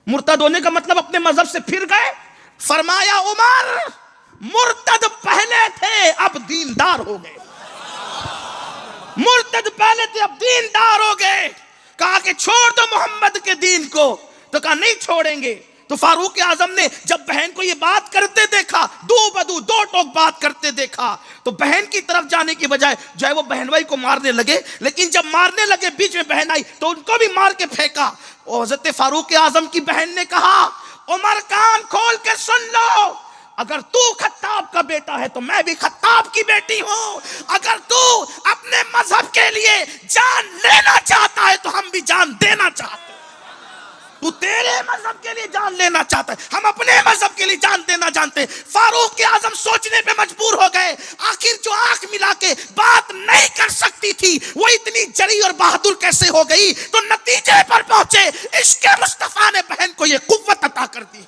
مرتد ہونے کا مطلب اپنے مذہب سے پھر گئے۔ فرمایا عمر مرتد پہلے تھے اب دیندار ہو گئے، مرتد پہلے تھے اب دیندار ہو گئے۔ کہا کہ چھوڑ دو محمد کے دین کو، تو کہا نہیں چھوڑیں گے۔ تو فاروق اعظم نے جب بہن کو یہ بات کرتے دیکھا، دو بدو دو ٹوک بات کرتے دیکھا، تو بہن کی طرف جانے کی بجائے جو ہے وہ بہن بھائی کو مارنے لگے، لیکن جب مارنے لگے بیچ میں بہن آئی تو ان کو بھی مار کے پھینکا۔ اور حضرت فاروق اعظم کی بہن نے کہا عمر کان کھول کے سن لو، اگر تو خطاب کا بیٹا ہے تو میں بھی خطاب کی بیٹی ہوں، اگر تو اپنے مذہب کے لیے جان لینا چاہتا ہے تو ہم بھی جان دینا چاہتے ہیں۔ تو تیرے مذہب کے لیے جان لینا چاہتا ہے، ہم اپنے مذہب کے لیے جان دینا جانتے ہیں۔ فاروق اعظم سوچنے پہ مجبور ہو گئے، آخر جو آنکھ ملا کے بات نہیں کر سکتی تھی وہ اتنی جری اور بہادر کیسے ہو گئی؟ تو نتیجے پر پہنچے، عشق مصطفیٰ نے بہن کو یہ قوت عطا کر دی۔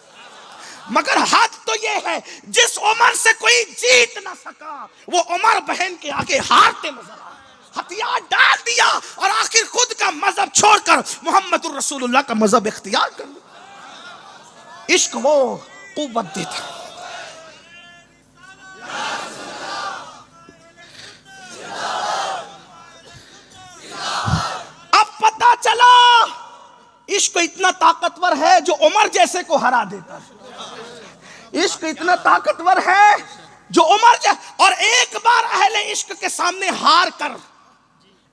مگر حد تو یہ ہے جس عمر سے کوئی جیت نہ سکا وہ عمر بہن کے آگے ہارتے نظر آئے، ہتھیار ڈال دیا اور آخر خود کا مذہب چھوڑ کر محمد الرسول اللہ کا مذہب اختیار کر لیا۔ عشق وہ قوت دیتا۔ اب پتہ چلا عشق اتنا طاقتور ہے جو عمر جیسے کو ہرا دیتا ہے، عشق اتنا طاقتور ہے جو عمر اور ایک بار اہل عشق کے سامنے ہار کر،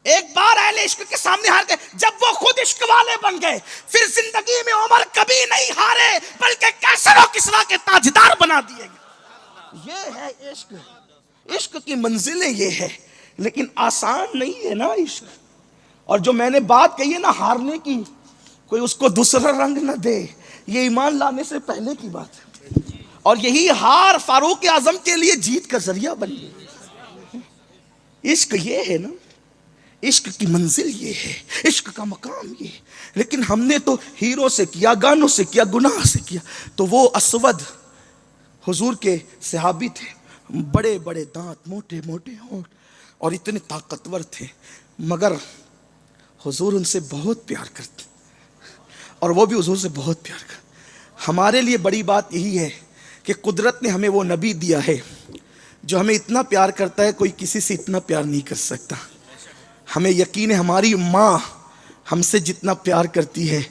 ایک بار اہل عشق کے سامنے ہار کے جب وہ خود عشق والے بن گئے، پھر زندگی میں عمر کبھی نہیں ہارے بلکہ کیسر و کسریٰ کے تاجدار بنا دیے گئے۔ یہ ہے عشق، عشق کی منزلیں یہ ہے، لیکن آسان نہیں ہے نا عشق۔ اور جو میں نے بات کہی ہے نا ہارنے کی، کوئی اس کو دوسرا رنگ نہ دے، یہ ایمان لانے سے پہلے کی بات ہے۔ اور یہی ہار فاروق اعظم کے لیے جیت کا ذریعہ بن گئی۔ عشق یہ ہے نا، عشق کی منزل یہ ہے، عشق کا مقام یہ ہے۔ لیکن ہم نے تو ہیروں سے کیا، گانوں سے کیا، گناہ سے کیا۔ تو وہ اسود حضور کے صحابی تھے، بڑے بڑے دانت، موٹے موٹے ہونٹ، اور اتنے طاقتور تھے، مگر حضور ان سے بہت پیار کرتے اور وہ بھی حضور سے بہت پیار کرتے۔ ہمارے لیے بڑی بات یہی ہے کہ قدرت نے ہمیں وہ نبی دیا ہے جو ہمیں اتنا پیار کرتا ہے، کوئی کسی سے اتنا پیار نہیں کر سکتا۔ ہمیں یقین ہے ہماری ماں ہم سے جتنا پیار کرتی ہے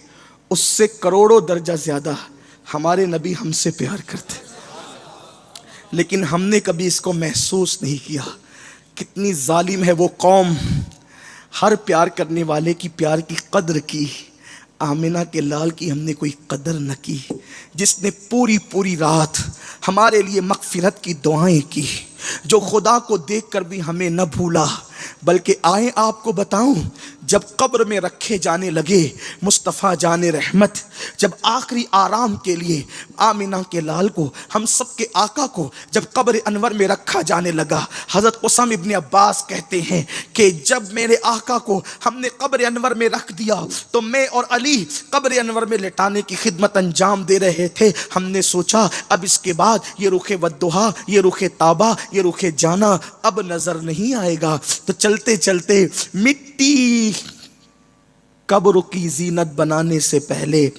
اس سے کروڑوں درجہ زیادہ ہمارے نبی ہم سے پیار کرتے، لیکن ہم نے کبھی اس کو محسوس نہیں کیا۔ کتنی ظالم ہے وہ قوم، ہر پیار کرنے والے کی پیار کی قدر کی، آمنہ کے لال کی ہم نے کوئی قدر نہ کی، جس نے پوری پوری رات ہمارے لیے مغفرت کی دعائیں کی، جو خدا کو دیکھ کر بھی ہمیں نہ بھولا، بلکہ آئیں آپ کو بتاؤں جب قبر میں رکھے جانے لگے مصطفیٰ جان رحمت، جب آخری آرام کے لیے آمنہ کے لال کو، ہم سب کے آقا کو جب قبر انور میں رکھا جانے لگا، حضرت قاسم ابن عباس کہتے ہیں کہ جب میرے آقا کو ہم نے قبر انور میں رکھ دیا تو میں اور علی قبر انور میں لٹانے کی خدمت انجام دے رہے تھے۔ ہم نے سوچا اب اس کے بعد یہ رخ ودھا، یہ رخ تابہ، یہ رخ جانا اب نظر نہیں آئے گا، تو چلتے چلتے مٹی قبر کی زینت بنانے سے پہلے،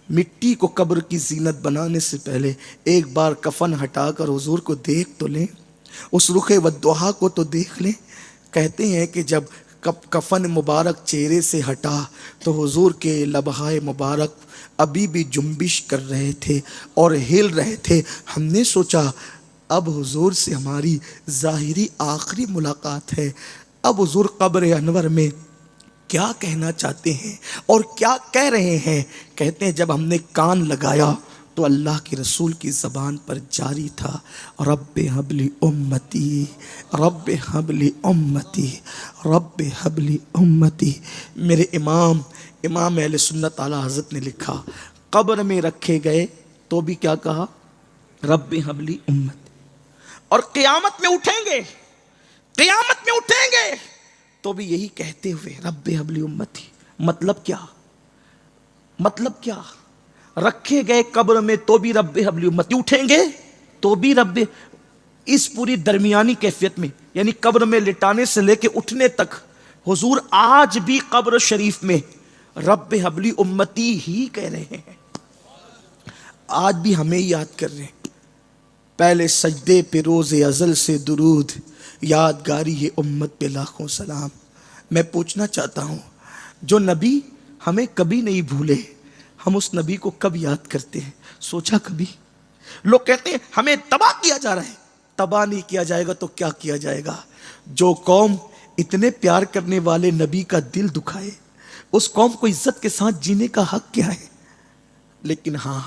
مٹی کو قبر کی زینت بنانے سے پہلے ایک بار کفن ہٹا کر حضور کو دیکھ تو لیں، اس رخ ودھا کو تو دیکھ لیں۔ کہتے ہیں کہ جب کفن مبارک چہرے سے ہٹا تو حضور کے لبہائے مبارک ابھی بھی جنبش کر رہے تھے اور ہل رہے تھے۔ ہم نے سوچا اب حضور سے ہماری ظاہری آخری ملاقات ہے، اب حضور قبر انور میں کیا کہنا چاہتے ہیں اور کیا کہہ رہے ہیں؟ کہتے ہیں جب ہم نے کان لگایا تو اللہ کے رسول کی زبان پر جاری تھا، رب حبلی امتی، رب حبلی امتی، رب حبلی امتی۔ میرے امام اہل سنت اعلیٰ حضرت نے لکھا قبر میں رکھے گئے تو بھی کیا کہا؟ رب حبلی امتی۔ اور قیامت میں اٹھیں گے، قیامت میں اٹھیں گے تو بھی یہی کہتے ہوئے رب حبلی امتی۔ مطلب کیا؟ مطلب کیا؟ رکھے گئے قبر میں تو بھی رب حبلی امتی، اٹھیں گے تو بھی رب، اس پوری درمیانی کیفیت میں یعنی قبر میں لٹانے سے لے کے اٹھنے تک حضور آج بھی قبر شریف میں رب حبلی امتی ہی کہہ رہے ہیں، آج بھی ہمیں یاد کر رہے ہیں۔ پہلے سجدے پہ روز ازل سے درود، یادگاری یہ امت پہ لاکھوں سلام۔ میں پوچھنا چاہتا ہوں جو نبی ہمیں کبھی نہیں بھولے، ہم اس نبی کو کب یاد کرتے ہیں؟ سوچا کبھی؟ لوگ کہتے ہیں ہمیں تباہ کیا جا رہا ہے، تباہ نہیں کیا جائے گا تو کیا کیا جائے گا؟ جو قوم اتنے پیار کرنے والے نبی کا دل دکھائے، اس قوم کو عزت کے ساتھ جینے کا حق کیا ہے؟ لیکن ہاں،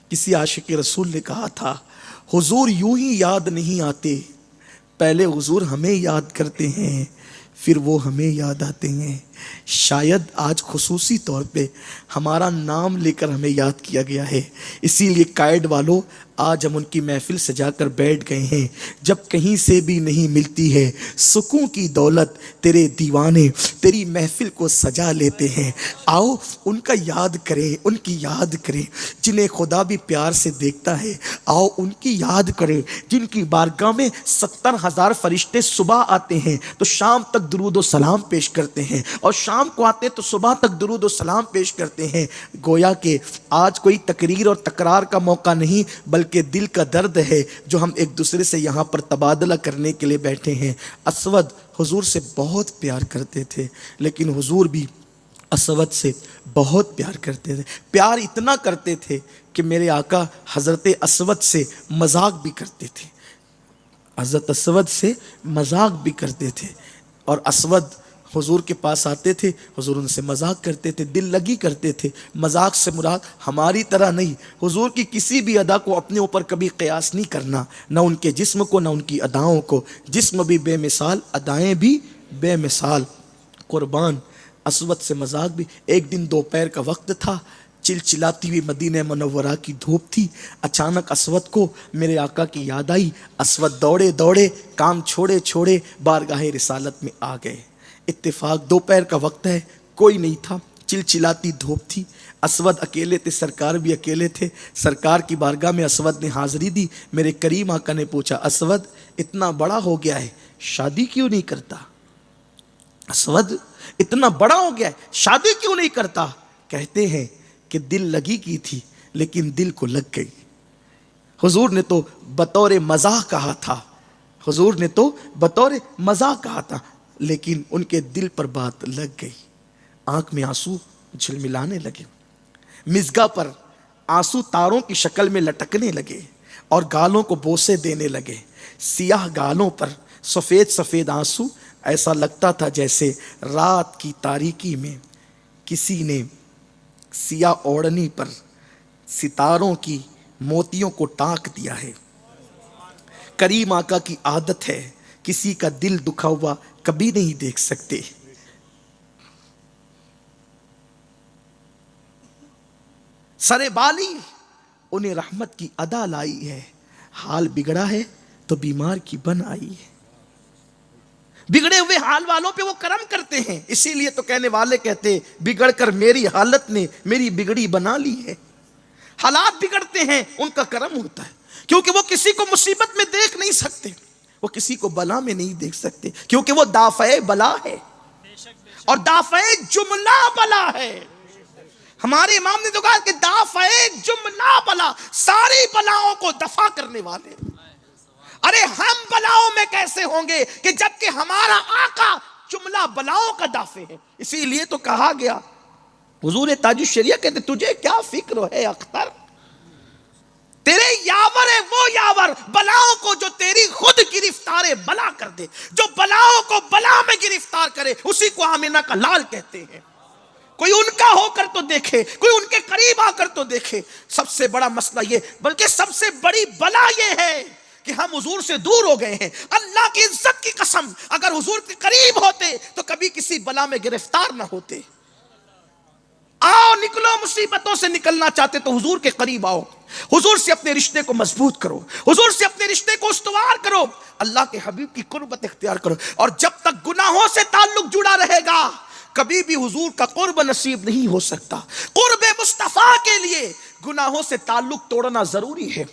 کسی عاشق رسول نے کہا تھا حضور یوں ہی یاد نہیں آتے، پہلے حضور ہمیں یاد کرتے ہیں پھر وہ ہمیں یاد آتے ہیں۔ شاید آج خصوصی طور پہ ہمارا نام لے کر ہمیں یاد کیا گیا ہے، اسی لیے قائد والوں آج ہم ان کی محفل سجا کر بیٹھ گئے ہیں۔ جب کہیں سے بھی نہیں ملتی ہے سکون کی دولت، تیرے دیوانے تیری محفل کو سجا لیتے ہیں۔ آؤ ان کا یاد کریں، ان کی یاد کریں جنہیں خدا بھی پیار سے دیکھتا ہے، آؤ ان کی یاد کریں جن کی بارگاہ میں 70,000 فرشتے صبح آتے ہیں تو شام تک درود و سلام پیش کرتے ہیں، اور شام کو آتے تو صبح تک درود و سلام پیش کرتے ہیں۔ گویا کہ آج کوئی تقریر اور تکرار کا موقع نہیں بلکہ دل کا درد ہے جو ہم ایک دوسرے سے یہاں پر تبادلہ کرنے کے لیے بیٹھے ہیں۔ اسود حضور سے بہت پیار کرتے تھے، لیکن حضور بھی اسود سے بہت پیار کرتے تھے، پیار اتنا کرتے تھے کہ میرے آقا حضرت اسود سے مذاق بھی کرتے تھے، حضرت اسود سے مذاق بھی کرتے تھے، اور اسود حضور کے پاس آتے تھے، حضور ان سے مذاق کرتے تھے، دل لگی کرتے تھے۔ مذاق سے مراد ہماری طرح نہیں، حضور کی کسی بھی ادا کو اپنے اوپر کبھی قیاس نہیں کرنا، نہ ان کے جسم کو نہ ان کی اداؤں کو، جسم بھی بے مثال، ادائیں بھی بے مثال، قربان اسود سے مذاق بھی۔ ایک دن دوپہر کا وقت تھا، چلچلاتی ہوئی مدینہ منورہ کی دھوپ تھی، اچانک اسود کو میرے آقا کی یاد آئی، اسود دوڑے دوڑے کام چھوڑے چھوڑے بارگاہ رسالت میں آ گئے۔ اتفاق دوپہر کا وقت ہے، کوئی نہیں تھا، چلچلاتی دھوپ تھی، اسود اکیلے تھے، سرکار بھی اکیلے تھے۔ سرکار کی بارگاہ میں اسود نے حاضری دی۔ میرے کریم آقا نے پوچھا اسود اتنا بڑا ہو گیا ہے شادی کیوں نہیں کرتا؟ اسود اتنا بڑا ہو گیا ہے شادی کیوں نہیں کرتا؟ کہتے ہیں کہ دل لگی کی تھی لیکن دل کو لگ گئی۔ حضور نے تو بطور مزاح کہا تھا، حضور نے تو بطور مزاح کہا تھا، لیکن ان کے دل پر بات لگ گئی۔ آنکھ میں آنسو جھلملانے لگے، مزگاہ پر آنسو تاروں کی شکل میں لٹکنے لگے اور گالوں کو بوسے دینے لگے۔ سیاہ گالوں پر سفید سفید آنسو، ایسا لگتا تھا جیسے رات کی تاریکی میں کسی نے سیاہ اوڑھنی پر ستاروں کی موتیوں کو ٹانک دیا ہے۔ کریم آقا کی عادت ہے کسی کا دل دکھا ہوا کبھی نہیں دیکھ سکتے۔ سر بالی انہیں رحمت کی ادا لائی ہے، حال بگڑا ہے تو بیمار کی بن آئی ہے۔ بگڑے ہوئے حال والوں پہ وہ کرم کرتے ہیں، اسی لیے تو کہنے والے کہتے بگڑ کر میری حالت نے میری بگڑی بنا لی ہے۔ حالات بگڑتے ہیں، ان کا کرم ہوتا ہے، کیونکہ وہ کسی کو مصیبت میں دیکھ نہیں سکتے، وہ کسی کو بلا میں نہیں دیکھ سکتے، کیونکہ وہ دافع بلا ہے اور دافع جملہ بلا ہے۔ ہمارے امام نے تو کہا کہ دافع جملہ بلا، ساری بلاؤں کو دفع کرنے والے۔ ارے ہم بلاؤں میں کیسے ہوں گے کہ جبکہ ہمارا آقا جملہ بلاؤں کا دافع ہے۔ اسی لیے تو کہا گیا، حضور تاج الشریعہ کہتے تجھے کیا فکر ہے اختر، تیرے یاور ہے وہ یاور بلاؤں کو جو تیری خود گرفتار بلا کر دے، جو بلاؤں کو بلا میں گرفتار کرے، اسی کو آمینہ کا لال کہتے ہیں۔ کوئی ان کا ہو کر تو دیکھے، کوئی ان کے قریب آ کر تو دیکھے۔ سب سے بڑا مسئلہ یہ، بلکہ سب سے بڑی بلا یہ ہے کہ ہم حضور سے دور ہو گئے ہیں۔ اللہ کی عزت کی قسم، اگر حضور کے قریب ہوتے تو کبھی کسی بلا میں گرفتار نہ ہوتے۔ آؤ نکلو، مصیبتوں سے نکلنا چاہتے تو حضور کے قریب آؤ، حضور سے اپنے رشتے کو مضبوط کرو، حضور سے اپنے رشتے کو استوار کرو، اللہ کے حبیب کی قربت اختیار کرو۔ اور جب تک گناہوں سے تعلق جڑا رہے گا کبھی بھی حضور کا قرب نصیب نہیں ہو سکتا۔ قرب مصطفیٰ کے لیے گناہوں سے تعلق توڑنا ضروری ہے۔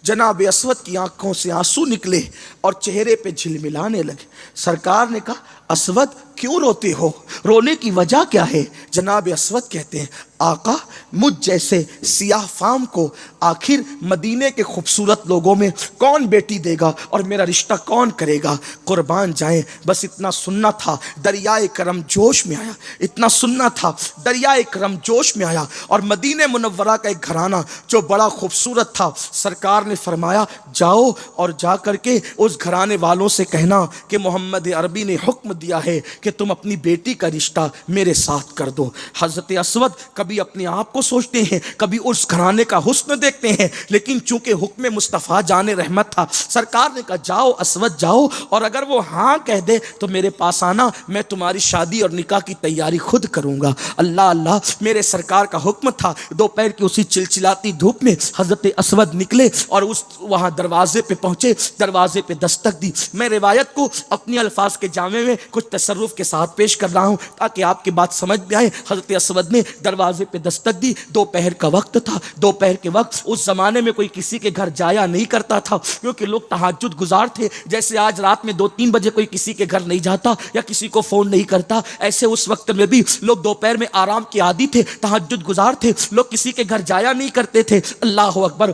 جناب اسود کی آنکھوں سے آنسو نکلے اور چہرے پہ جھلملانے لگے۔ سرکار نے کہا اسود کیوں روتے ہو، رونے کی وجہ کیا ہے؟ جناب اسود کہتے ہیں آقا مجھ جیسے سیاہ فام کو آخر مدینے کے خوبصورت لوگوں میں کون بیٹی دے گا اور میرا رشتہ کون کرے گا؟ قربان جائیں، بس اتنا سننا تھا، دریائے کرم جوش میں آیا، اتنا سننا تھا، دریائے کرم جوش میں آیا۔ اور مدینہ منورہ کا ایک گھرانہ جو بڑا خوبصورت تھا، سرکار نے فرمایا جاؤ اور جا کر کے اس گھرانے والوں سے کہنا کہ محمد عربی نے حکم دیا ہے کہ تم اپنی بیٹی کا رشتہ میرے ساتھ کر دو۔ حضرت اسود کبھی اپنے آپ کو سوچتے ہیں، کبھی اس گھرانے کا حسن دیکھتے ہیں، لیکن چونکہ حکم مصطفیٰ جان رحمت تھا، سرکار نے کہا جاؤ اسود جاؤ، اور اگر وہ ہاں کہہ دے تو میرے پاس آنا، میں تمہاری شادی اور نکاح کی تیاری خود کروں گا۔ اللہ اللہ، میرے سرکار کا حکم تھا۔ دوپہر کی اسی چلچلاتی دھوپ میں حضرت اسود نکلے اور اس وہاں دروازے پہ پہنچے، دروازے پہ دستک دی۔ میں روایت کو اپنی الفاظ کے جامع میں کچھ تصرف کے ساتھ پیش کر رہا ہوں تاکہ آپ کی بات سمجھ میں آئے۔ حضرت اسود نے دروازے پہ دستک دی، دوپہر کا وقت تھا۔ دوپہر کے وقت اس زمانے میں کوئی کسی کے گھر جایا نہیں کرتا تھا، کیونکہ لوگ تہجد گزار تھے۔ جیسے آج رات میں 2-3 بجے کوئی کسی کے گھر نہیں جاتا یا کسی کو فون نہیں کرتا، ایسے اس وقت میں بھی لوگ دوپہر میں آرام کے عادی تھے، تہجد گزار تھے، لوگ کسی کے گھر جایا نہیں کرتے تھے۔ اللہ اکبر۔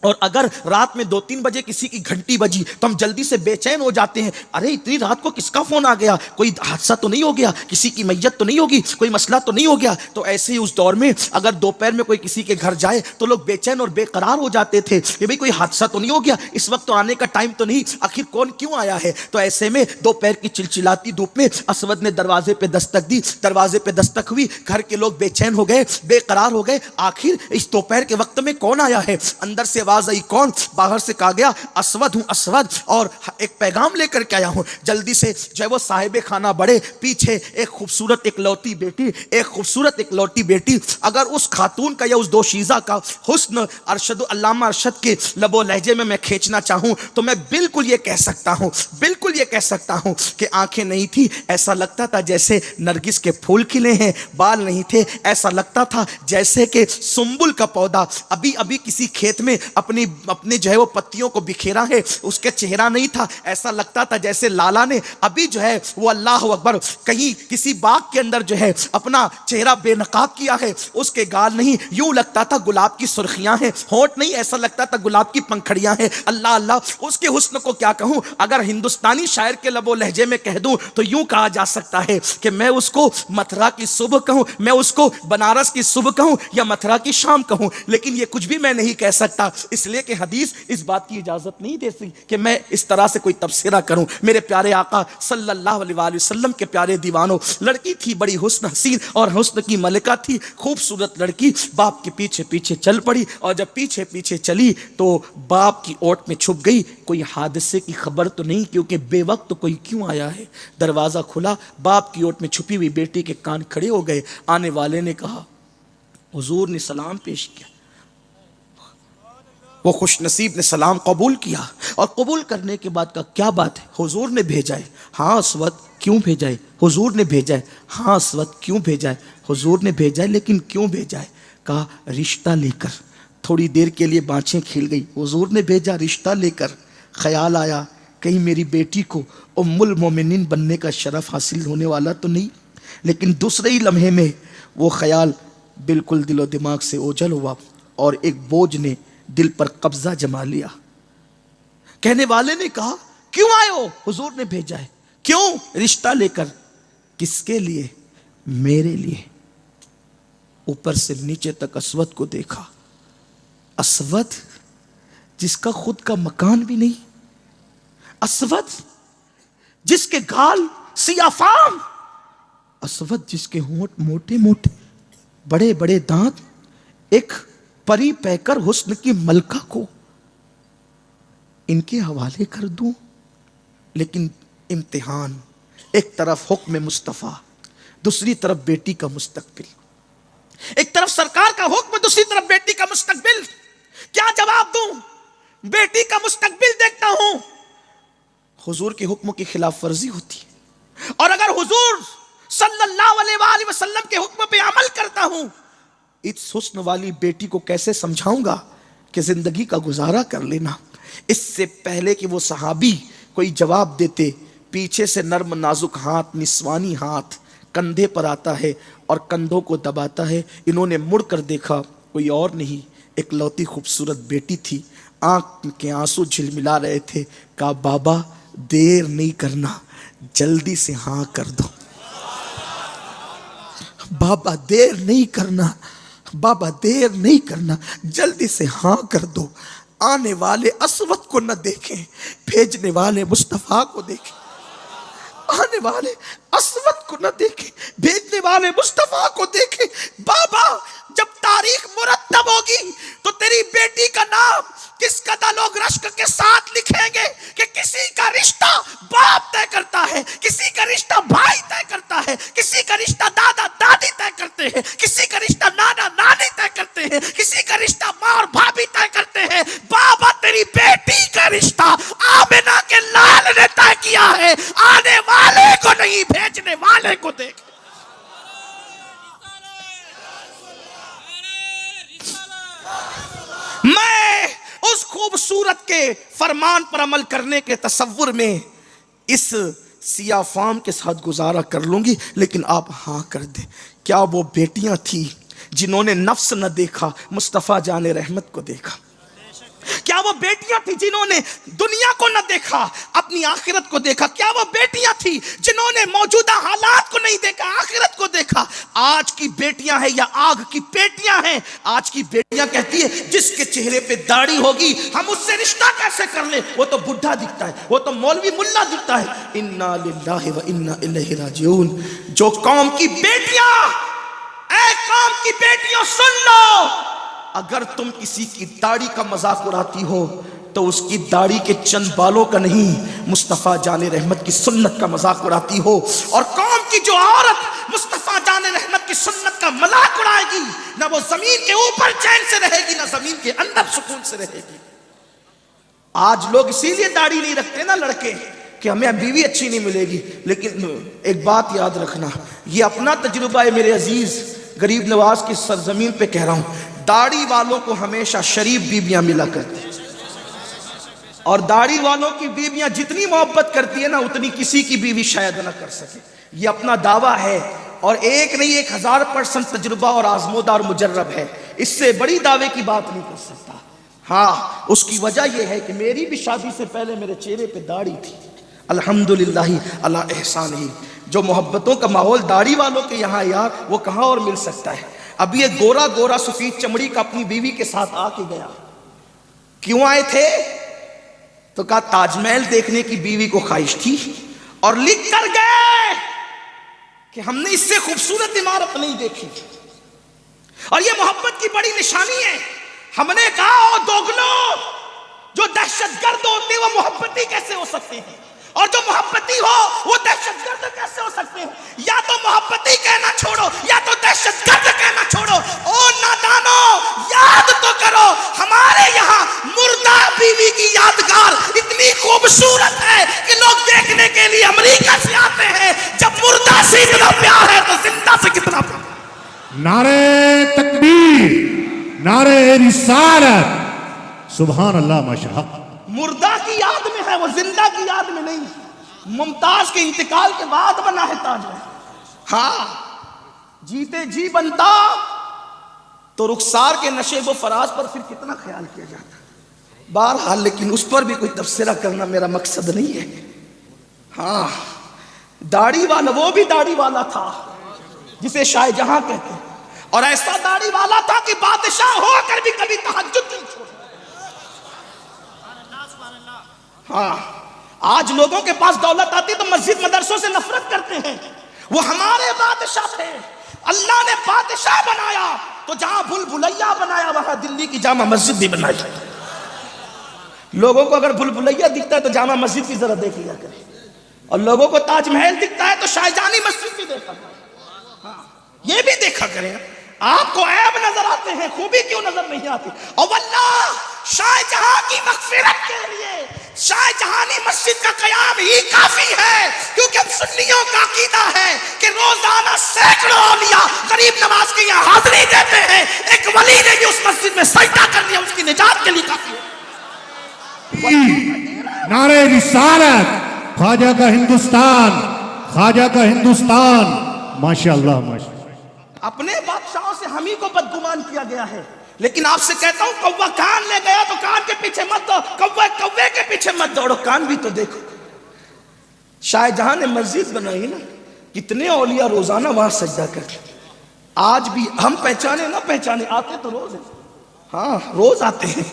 اور اگر رات میں 2-3 بجے کسی کی گھنٹی بجی تو ہم جلدی سے بے چین ہو جاتے ہیں، ارے اتنی رات کو کس کا فون آ گیا، کوئی حادثہ تو نہیں ہو گیا، کسی کی میت تو نہیں ہوگی، کوئی مسئلہ تو نہیں ہو گیا۔ تو ایسے ہی اس دور میں اگر دوپہر میں کوئی کسی کے گھر جائے تو لوگ بے چین اور بے قرار ہو جاتے تھے کہ بھئی کوئی حادثہ تو نہیں ہو گیا، اس وقت تو آنے کا ٹائم تو نہیں، آخر کون کیوں آیا ہے۔ تو ایسے میں دوپہر کی چلچلاتی دھوپ میں اسود نے دروازے پہ دستک دی، دروازے پہ دستک ہوئی، گھر کے لوگ بے چین ہو گئے، بے قرار ہو گئے، آخر اس دوپہر کے وقت میں کون آیا ہے؟ اندر سے آواز آئی کون؟ باہر سے کہا گیا اسود ہوں اسود، اور ایک پیغام لے کر کے آیا ہوں۔ جلدی سے جو ہے وہ صاحب خانہ بڑھے، پیچھے ایک خوبصورت اکلوتی بیٹی، ایک خوبصورت اکلوتی بیٹی۔ اگر اس خاتون کا یا اس دوشیزہ کا حسن ارشد علامہ ارشد کے لب و لہجے میں کھینچنا چاہوں تو میں بالکل یہ کہہ سکتا ہوں، بالکل یہ کہہ سکتا ہوں کہ آنکھیں نہیں تھی، ایسا لگتا تھا جیسے نرگس کے پھول کھلے ہیں، بال نہیں تھے، ایسا لگتا تھا جیسے کہ سنبل کا پودا ابھی ابھی کسی کھیت میں اپنے جو ہے وہ پتیوں کو بکھیرا ہے، اس کے چہرہ نہیں تھا، ایسا لگتا تھا جیسے لالا نے ابھی جو ہے وہ اللہ اکبر کہیں کسی باغ کے اندر جو ہے اپنا چہرہ بے نقاب کیا ہے۔ اس کے گال نہیں، یوں لگتا تھا گلاب کی سرخیاں ہیں، ہونٹ نہیں، ایسا لگتا تھا گلاب کی پنکھڑیاں ہیں۔ اللہ اللہ، اس کے حسن کو کیا کہوں، اگر ہندوستانی شاعر کے لب و لہجے میں کہہ دوں تو یوں کہا جا سکتا ہے کہ میں اس کو متھرا کی صبح کہوں، میں اس کو بنارس کی صبح کہوں یا متھرا کی شام کہوں، لیکن یہ کچھ بھی میں نہیں کہہ سکتا، اس لیے کہ حدیث اس بات کی اجازت نہیں دیتی کہ میں اس طرح سے کوئی تبصرہ کروں۔ میرے پیارے آقا صلی اللہ علیہ وآلہ وسلم کے پیارے دیوانوں، لڑکی تھی بڑی حسن حسین اور حسن کی ملکہ تھی، خوبصورت لڑکی، باپ کے پیچھے پیچھے چل پڑی، اور جب پیچھے پیچھے چلی تو باپ کی اوٹ میں چھپ گئی۔ کوئی حادثے کی خبر تو نہیں، کیونکہ بے وقت تو کوئی کیوں آیا ہے۔ دروازہ کھلا، باپ کی اوٹ میں چھپی ہوئی بیٹی کے کان کھڑے ہو گئے۔ آنے والے نے کہا، حضور نے سلام پیش کیا، وہ خوش نصیب نے سلام قبول کیا، اور قبول کرنے کے بعد کہا کیا بات ہے، حضور نے بھیجا ہے؟ ہاں اسود کیوں بھیجا ہے؟ حضور نے بھیجا ہے۔ ہاں اسود کیوں بھیجا ہے؟ حضور نے بھیجا ہے، لیکن کیوں بھیجا ہے؟ کہا رشتہ لے کر۔ تھوڑی دیر کے لیے بانچیں کھل گئی، حضور نے بھیجا رشتہ لے کر۔ خیال آیا کہیں میری بیٹی کو ام المومنین بننے کا شرف حاصل ہونے والا تو نہیں، لیکن دوسرے ہی لمحے میں وہ خیال بالکل دل و دماغ سے اوجھل ہوا، اور ایک بوجھ نے دل پر قبضہ جما لیا۔ کہنے والے نے کہا کیوں آئے ہو؟ حضور نے بھیجا ہے۔ کیوں؟ رشتہ لے کر۔ کس کے لیے؟ میرے لیے۔ اوپر سے نیچے تک اسود کو دیکھا۔ اسود جس کا خود کا مکان بھی نہیں، اسود جس کے گال سیاہ فام، اسود جس کے ہونٹ موٹے موٹے، بڑے بڑے دانت، ایک پری پیکر حسن کی ملکہ کو ان کے حوالے کر دوں؟ لیکن امتحان، ایک طرف حکم مصطفیٰ، دوسری طرف بیٹی کا مستقبل، ایک طرف سرکار کا حکم، دوسری طرف بیٹی کا مستقبل، کیا جواب دوں؟ بیٹی کا مستقبل دیکھتا ہوں، حضور کے حکموں کی خلاف ورزی ہوتی ہے، اور اگر حضور صلی اللہ علیہ وآلہ وسلم کے حکم پہ عمل کرتا ہوں، اس حسن والی بیٹی کو کیسے سمجھاؤں گا کہ زندگی کا گزارا کر لینا؟ اس سے پہلے کہ وہ صحابی کوئی جواب دیتے، پیچھے سے نرم نازک ہاتھ، نسوانی ہاتھ کندھے پر آتا ہے اور کندھوں کو دباتا ہے۔ انہوں نے مڑ کر دیکھا، کوئی اور نہیں، ایک لوتی خوبصورت بیٹی تھی، آنکھ کے آنسو جھلملا رہے تھے۔ کہا بابا دیر نہیں کرنا، جلدی سے ہاں کر دو، بابا دیر نہیں کرنا، بابا دیر نہیں کرنا، جلدی سے ہاں کر دو۔ آنے والے اسود کو نہ دیکھیں، بھیجنے والے مصطفیٰ کو دیکھیں۔ آنے والے اسود کو نہ دیکھیں، بھیجنے والے مصطفیٰ کو دیکھیں۔ بابا جب تاریخ مرتب ہوگی تو تیری بیٹی کا نام کس قدر لوگ رشک کے ساتھ لکھیں گے کہ کسی کا رشتہ باپ طے کرتا ہے، کسی کا رشتہ بھائی طے کرتا ہے، کسی کا رشتہ دادا دادی طے کرتے ہیں، کسی کا رشتہ نانا نانی طے کرتے ہیں، کسی کا رشتہ ماں اور بھابھی طے کرتے ہیں۔ بابا تیری بیٹی کا رشتہ آمنہ کے لال نے طے کیا ہے، آنے والے کو نہیں، بھیجنے والے کو دیکھ۔ میں اس خوبصورت کے فرمان پر عمل کرنے کے تصور میں اس سیاہ فام کے ساتھ گزارا کر لوں گی، لیکن آپ ہاں کر دیں۔ کیا وہ بیٹیاں تھیں جنہوں نے نفس نہ دیکھا، مصطفیٰ جان رحمت کو دیکھا؟ کیا وہ بیٹیاں تھیں جنہوں نے دنیا کو نہ دیکھا، اپنی آخرت کو دیکھا؟ کیا وہ بیٹیاں تھیں جنہوں نے موجودہ حالات کو نہیں دیکھا، آخرت کو دیکھا؟ آج کی بیٹیاں ہیں یا آگ کی پیٹیاں ہیں؟ آج کی بیٹیاں کہتی ہے جس کے چہرے پہ داڑھی ہوگی ہم اس سے رشتہ کیسے کر لیں، وہ تو بڈھا دکھتا ہے، وہ تو مولوی ملا دکھتا ہے۔ انا للہ و انا الیہ راجعون۔ جو قوم کی بیٹیاں، اے قوم کی بیٹیوں سن لو، اگر تم کسی کی داڑھی کا مذاق اڑاتی ہو تو اس کی داڑھی کے چند بالوں کا نہیں، مصطفیٰ جان رحمت کی سنت کا مذاق اڑاتی ہو۔ اور قوم کی جو عورت مصطفیٰ جان رحمت کی سنت کا مذاق اڑائے گی، نہ وہ زمین کے اوپر چین سے رہے گی، نہ زمین کے اندر سکون سے رہے گی۔ آج لوگ اسی لیے داڑھی نہیں رکھتے نا لڑکے کہ ہمیں بیوی اچھی نہیں ملے گی، لیکن ایک بات یاد رکھنا، یہ اپنا تجربہ ہے میرے عزیز، غریب نواز کی سرزمین پہ کہہ رہا ہوں، داڑھی والوں کو ہمیشہ شریف بیویاں ملا کرتی ہیں، اور داڑھی والوں کی بیویاں جتنی محبت کرتی ہے نا اتنی کسی کی بیوی شاید نہ کر سکے۔ یہ اپنا دعویٰ ہے، اور ایک نہیں 1000% تجربہ اور آزمودہ اور مجرب ہے، اس سے بڑی دعوے کی بات نہیں کر سکتا۔ ہاں اس کی وجہ یہ ہے کہ میری بھی شادی سے پہلے میرے چہرے پہ داڑھی تھی، الحمدللہ اللہ احسان ہی۔ جو محبتوں کا ماحول داڑھی والوں کے یہاں یار وہ کہاں اور مل سکتا ہے۔ اب یہ گورا گورا سفید چمڑی کا اپنی بیوی کے ساتھ آ کے گیا۔ کیوں آئے تھے؟ تو کہا تاج محل دیکھنے کی بیوی کو خواہش تھی، اور لکھ کر گئے کہ ہم نے اس سے خوبصورت عمارت نہیں دیکھی، اور یہ محبت کی بڑی نشانی ہے۔ ہم نے کہا او دوگلو، جو دہشت گرد ہوتے وہ محبتی کیسے ہو سکتے ہیں، اور جو محبتی ہو وہ دہشت گرد کیسے ہو سکتے ہیں؟ یا تو محبتی کہنا چھوڑو یا تو دہشت گرد کہنا چھوڑو۔ او نادانو، یاد تو کرو ہمارے یہاں نعرہ تکبیر، نعرہ رسالت، سبحان اللہ ماشاءاللہ۔ مردہ کی یاد میں ہے وہ، زندہ کی یاد میں نہیں۔ ممتاز کے انتقال کے بعد بنا ہے تاج محل۔ ہاں جیتے جی بنتا تو رخسار کے نشیب و فراز پر پھر کتنا خیال کیا جاتا۔ بہرحال لیکن اس پر بھی کوئی تبصرہ کرنا میرا مقصد نہیں ہے۔ ہاں داڑھی والا، وہ بھی داڑھی والا تھا جسے شاہ جہاں کہتے ہیں، اور ایسا داڑھی والا تھا کہ بادشاہ ہو کر بھی کبھی تہجد نہیں چھوڑا۔ ہاں آج لوگوں کے پاس دولت آتی تو مسجد مدرسوں سے نفرت کرتے ہیں۔ وہ ہمارے بادشاہ تھے، اللہ نے بادشاہ بنایا تو جہاں بھول بھلیا بنایا وہاں دلی کی جامع مسجد بھی بنائی۔ لوگوں کو اگر بھول بھلیا دکھتا ہے تو جامع مسجد کی ذرا دیکھ لیا کرے، اور لوگوں کو تاج محل دکھتا ہے تو شاہ جہانی مسجد بھی دیکھا کرے۔ ہاں یہ بھی دیکھا کریں۔ آپ کو عیب نظر آتے ہیں، خوبی کیوں نظر نہیں آتی؟ اور واللہ شاہ جہاں کی مغفرت کے لیے شاہ جہانی مسجد کا قیام ہی کافی ہے، کیونکہ اب سنیوں کا عقیدہ ہے کہ روزانہ سینکڑوں اولیاء غریب نواز کے یہاں حاضری دیتے ہیں، ایک ولی نے بھی اس مسجد میں سجدہ کر لیا، اس کی نجات کے لیے کافی ہے۔ نعرہ رسالت، خواجہ کا ہندوستان، خواجہ کا ہندوستان، ماشاءاللہ ماشاءاللہ۔ اپنے بادشاہوں سے ہم ہی کو بدگمان کیا گیا ہے، لیکن آپ سے کہتا ہوں کوا کان لے گیا تو کان کے پیچھے مت دوڑو، کوے کے پیچھے مت دوڑو، کان بھی تو دیکھو۔ شاہ جہاں نے مسجد بنائی نا، کتنے اولیاء روزانہ وہاں سجدہ کرتے۔ آج بھی ہم پہچانے نہ پہچانے، آتے تو روز ہیں، ہاں روز آتے ہیں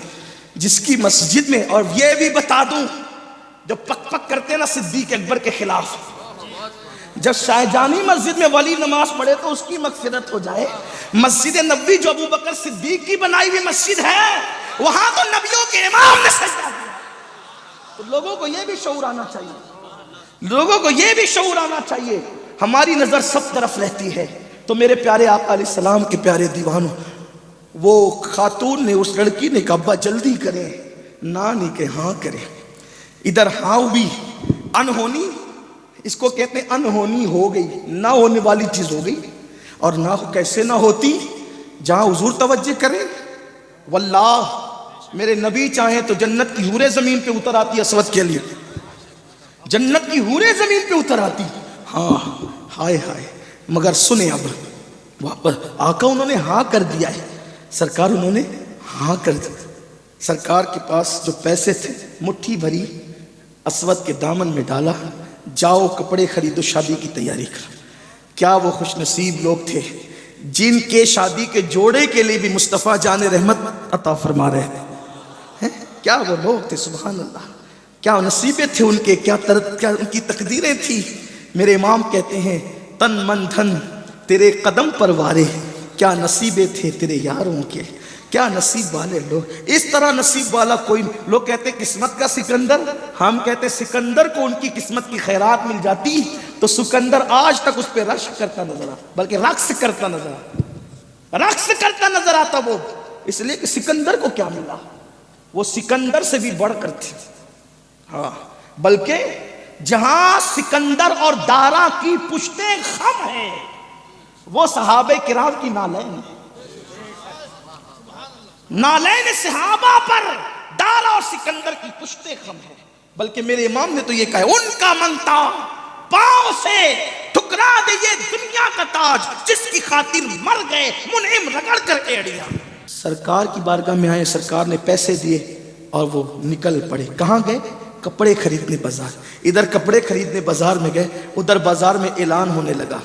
جس کی مسجد میں۔ اور یہ بھی بتا دوں، جو پک پک کرتے ہیں نا صدیق اکبر کے خلاف، جب شاہ جہانی مسجد میں ولی نماز پڑھے تو اس کی مغفرت ہو جائے۔ مسجد نبوی جو ابو بکر صدیق کی بنائی ہوئی مسجد ہے، وہاں تو نبیوں کے امام نے سجدہ کیا۔ تو لوگوں کو یہ بھی شعور آنا چاہیے، لوگوں کو یہ بھی شعور آنا چاہیے۔ ہماری نظر سب طرف رہتی ہے تو میرے پیارے آقا علیہ السلام کے پیارے دیوانوں، وہ خاتون نے، اس لڑکی نے کہا ابا جلدی کریں، نہ نہیں کہ ہاں کریں۔ ادھر ہاں بھی انہونی، اس کو کہتے ہیں انہونی ہو گئی، نہ ہونے والی چیز ہو گئی، اور نہ کیسے نہ ہوتی، جہاں حضور توجہ کریں۔ واللہ میرے نبی چاہیں تو جنت کی حوریں زمین پہ اتر آتی اسود کے لیے، جنت کی حوریں زمین پہ اتر آتی۔ ہاں ہائے ہائے، مگر سنیں اب واپس آقا انہوں نے ہاں کر دیا ہے، سرکار انہوں نے ہاں کر دیا۔ سرکار کے پاس جو پیسے تھے مٹھی بھری اسود کے دامن میں ڈالا، جاؤ کپڑے خریدو، شادی کی تیاری کرو۔ کیا وہ خوش نصیب لوگ تھے جن کے شادی کے جوڑے کے لیے بھی مصطفیٰ جان رحمت عطا فرما رہے تھے۔ کیا وہ لوگ تھے، سبحان اللہ، کیا نصیبیں تھے ان کے، کیا ان کی تقدیریں تھی۔ میرے امام کہتے ہیں تن من دھن تیرے قدم پر وارے، کیا نصیبیں تھے تیرے یاروں کے، کیا نصیب والے لوگ۔ اس طرح نصیب والا کوئی، لوگ کہتے ہیں قسمت کا سکندر، ہم کہتے ہیں سکندر کو ان کی قسمت کی خیرات مل جاتی تو سکندر آج تک اس پہ رشک کرتا نظر آتا، بلکہ رقص کرتا نظر آتا، رقص کرتا نظر آتا وہ، اس لیے کہ سکندر کو کیا ملا، وہ سکندر سے بھی بڑھ کر تھے۔ ہاں بلکہ جہاں سکندر اور دارا کی پشتیں خم ہیں، وہ صحابہ کرام کی نالین، نالین صحابہ پر دارا اور سکندر کی پشتیں خم ہیں۔ بلکہ میرے امام نے تو یہ کہا ان کا منتا پاؤں سے ٹھکرا دے یہ دنیا کا تاج، جس کی خاطر مر گئے منعم رگڑ کر ایڑیا۔ سرکار کی بارگاہ میں آئے، سرکار نے پیسے دیے اور وہ نکل پڑے۔ کہاں گئے؟ کپڑے خریدنے بازار۔ ادھر کپڑے خریدنے بازار میں گئے، ادھر بازار میں اعلان ہونے لگا،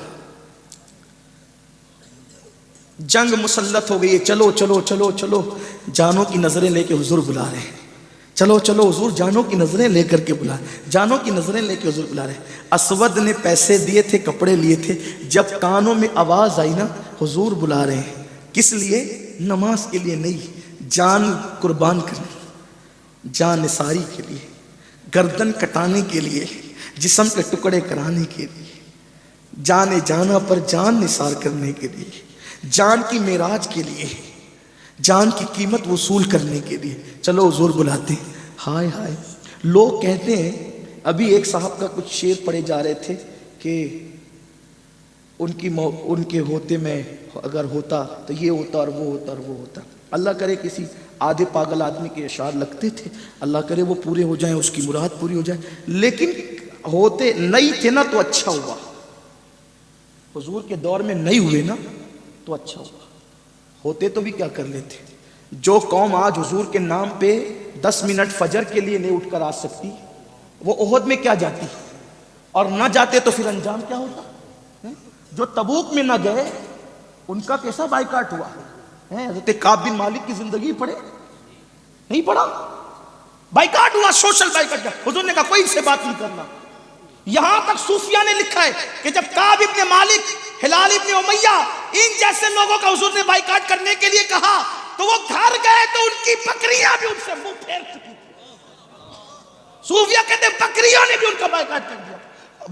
جنگ مسلط ہو گئی ہے، چلو چلو چلو چلو۔ جانوں کی نظریں لے کے حضور بلا رہے ہیں، چلو چلو حضور جانوں کی نظریں لے کر کے بلا رہے ہیں، جانوں کی نظریں لے کے حضور بلا رہے ہیں۔ اسود نے پیسے دیے تھے، کپڑے لیے تھے، جب کانوں میں آواز آئی نا حضور بلا رہے ہیں، کس لیے؟ نماز کے لیے نہیں، جان قربان کرنے، جان نثاری کے لیے، گردن کٹانے کے لیے، جسم کے ٹکڑے کرانے کے لیے، جان جانا پر جان نثار کرنے کے لیے، جان کی معراج کے لیے، جان کی قیمت وصول کرنے کے لیے چلو حضور بلاتے ہیں۔ ہائے ہائے، لوگ کہتے ہیں، ابھی ایک صاحب کا کچھ شعر پڑھے جا رہے تھے کہ ان کے ہوتے میں اگر ہوتا تو یہ ہوتا اور وہ ہوتا اور وہ ہوتا. اللہ کرے کسی آدھے پاگل آدمی کے اشعار لگتے تھے، اللہ کرے وہ پورے ہو جائیں، اس کی مراد پوری ہو جائے. لیکن ہوتے نہیں تھے نا تو اچھا ہوا. حضور کے دور میں نہیں ہوئے نا تو اچھا ہوا. ہوتے تو بھی کیا کر لیتے. جو قوم آج حضور کے نام پہ 10 منٹ فجر کے لیے نہیں اٹھ کر آ سکتی، وہ احد میں کیا جاتی، اور نہ جاتے تو پھر انجام کیا ہوتا. جو تبوک میں نہ گئے ان کا کیسا بائیکاٹ ہوا. حضرت کعب بن مالک کی زندگی پڑھے نہیں پڑھا، بائیکاٹ ہوا، سوشل بائیکاٹ. حضور نے کہا کوئی سے بات نہیں کرنا. یہاں تک صوفیہ نے لکھا ہے کہ جب کعب ابن مالک، ہلال ابن امیہ، ان جیسے لوگوں کا حضور نے بائیکاٹ کرنے کے لیے کہا تو وہ گھر گئے تو ان کی بکریاں بھی ان سے منہ پھیر چکی تھی. صوفیہ کہتے ہیں بکریوں نے بھی ان کا بائیکاٹ کر دیا.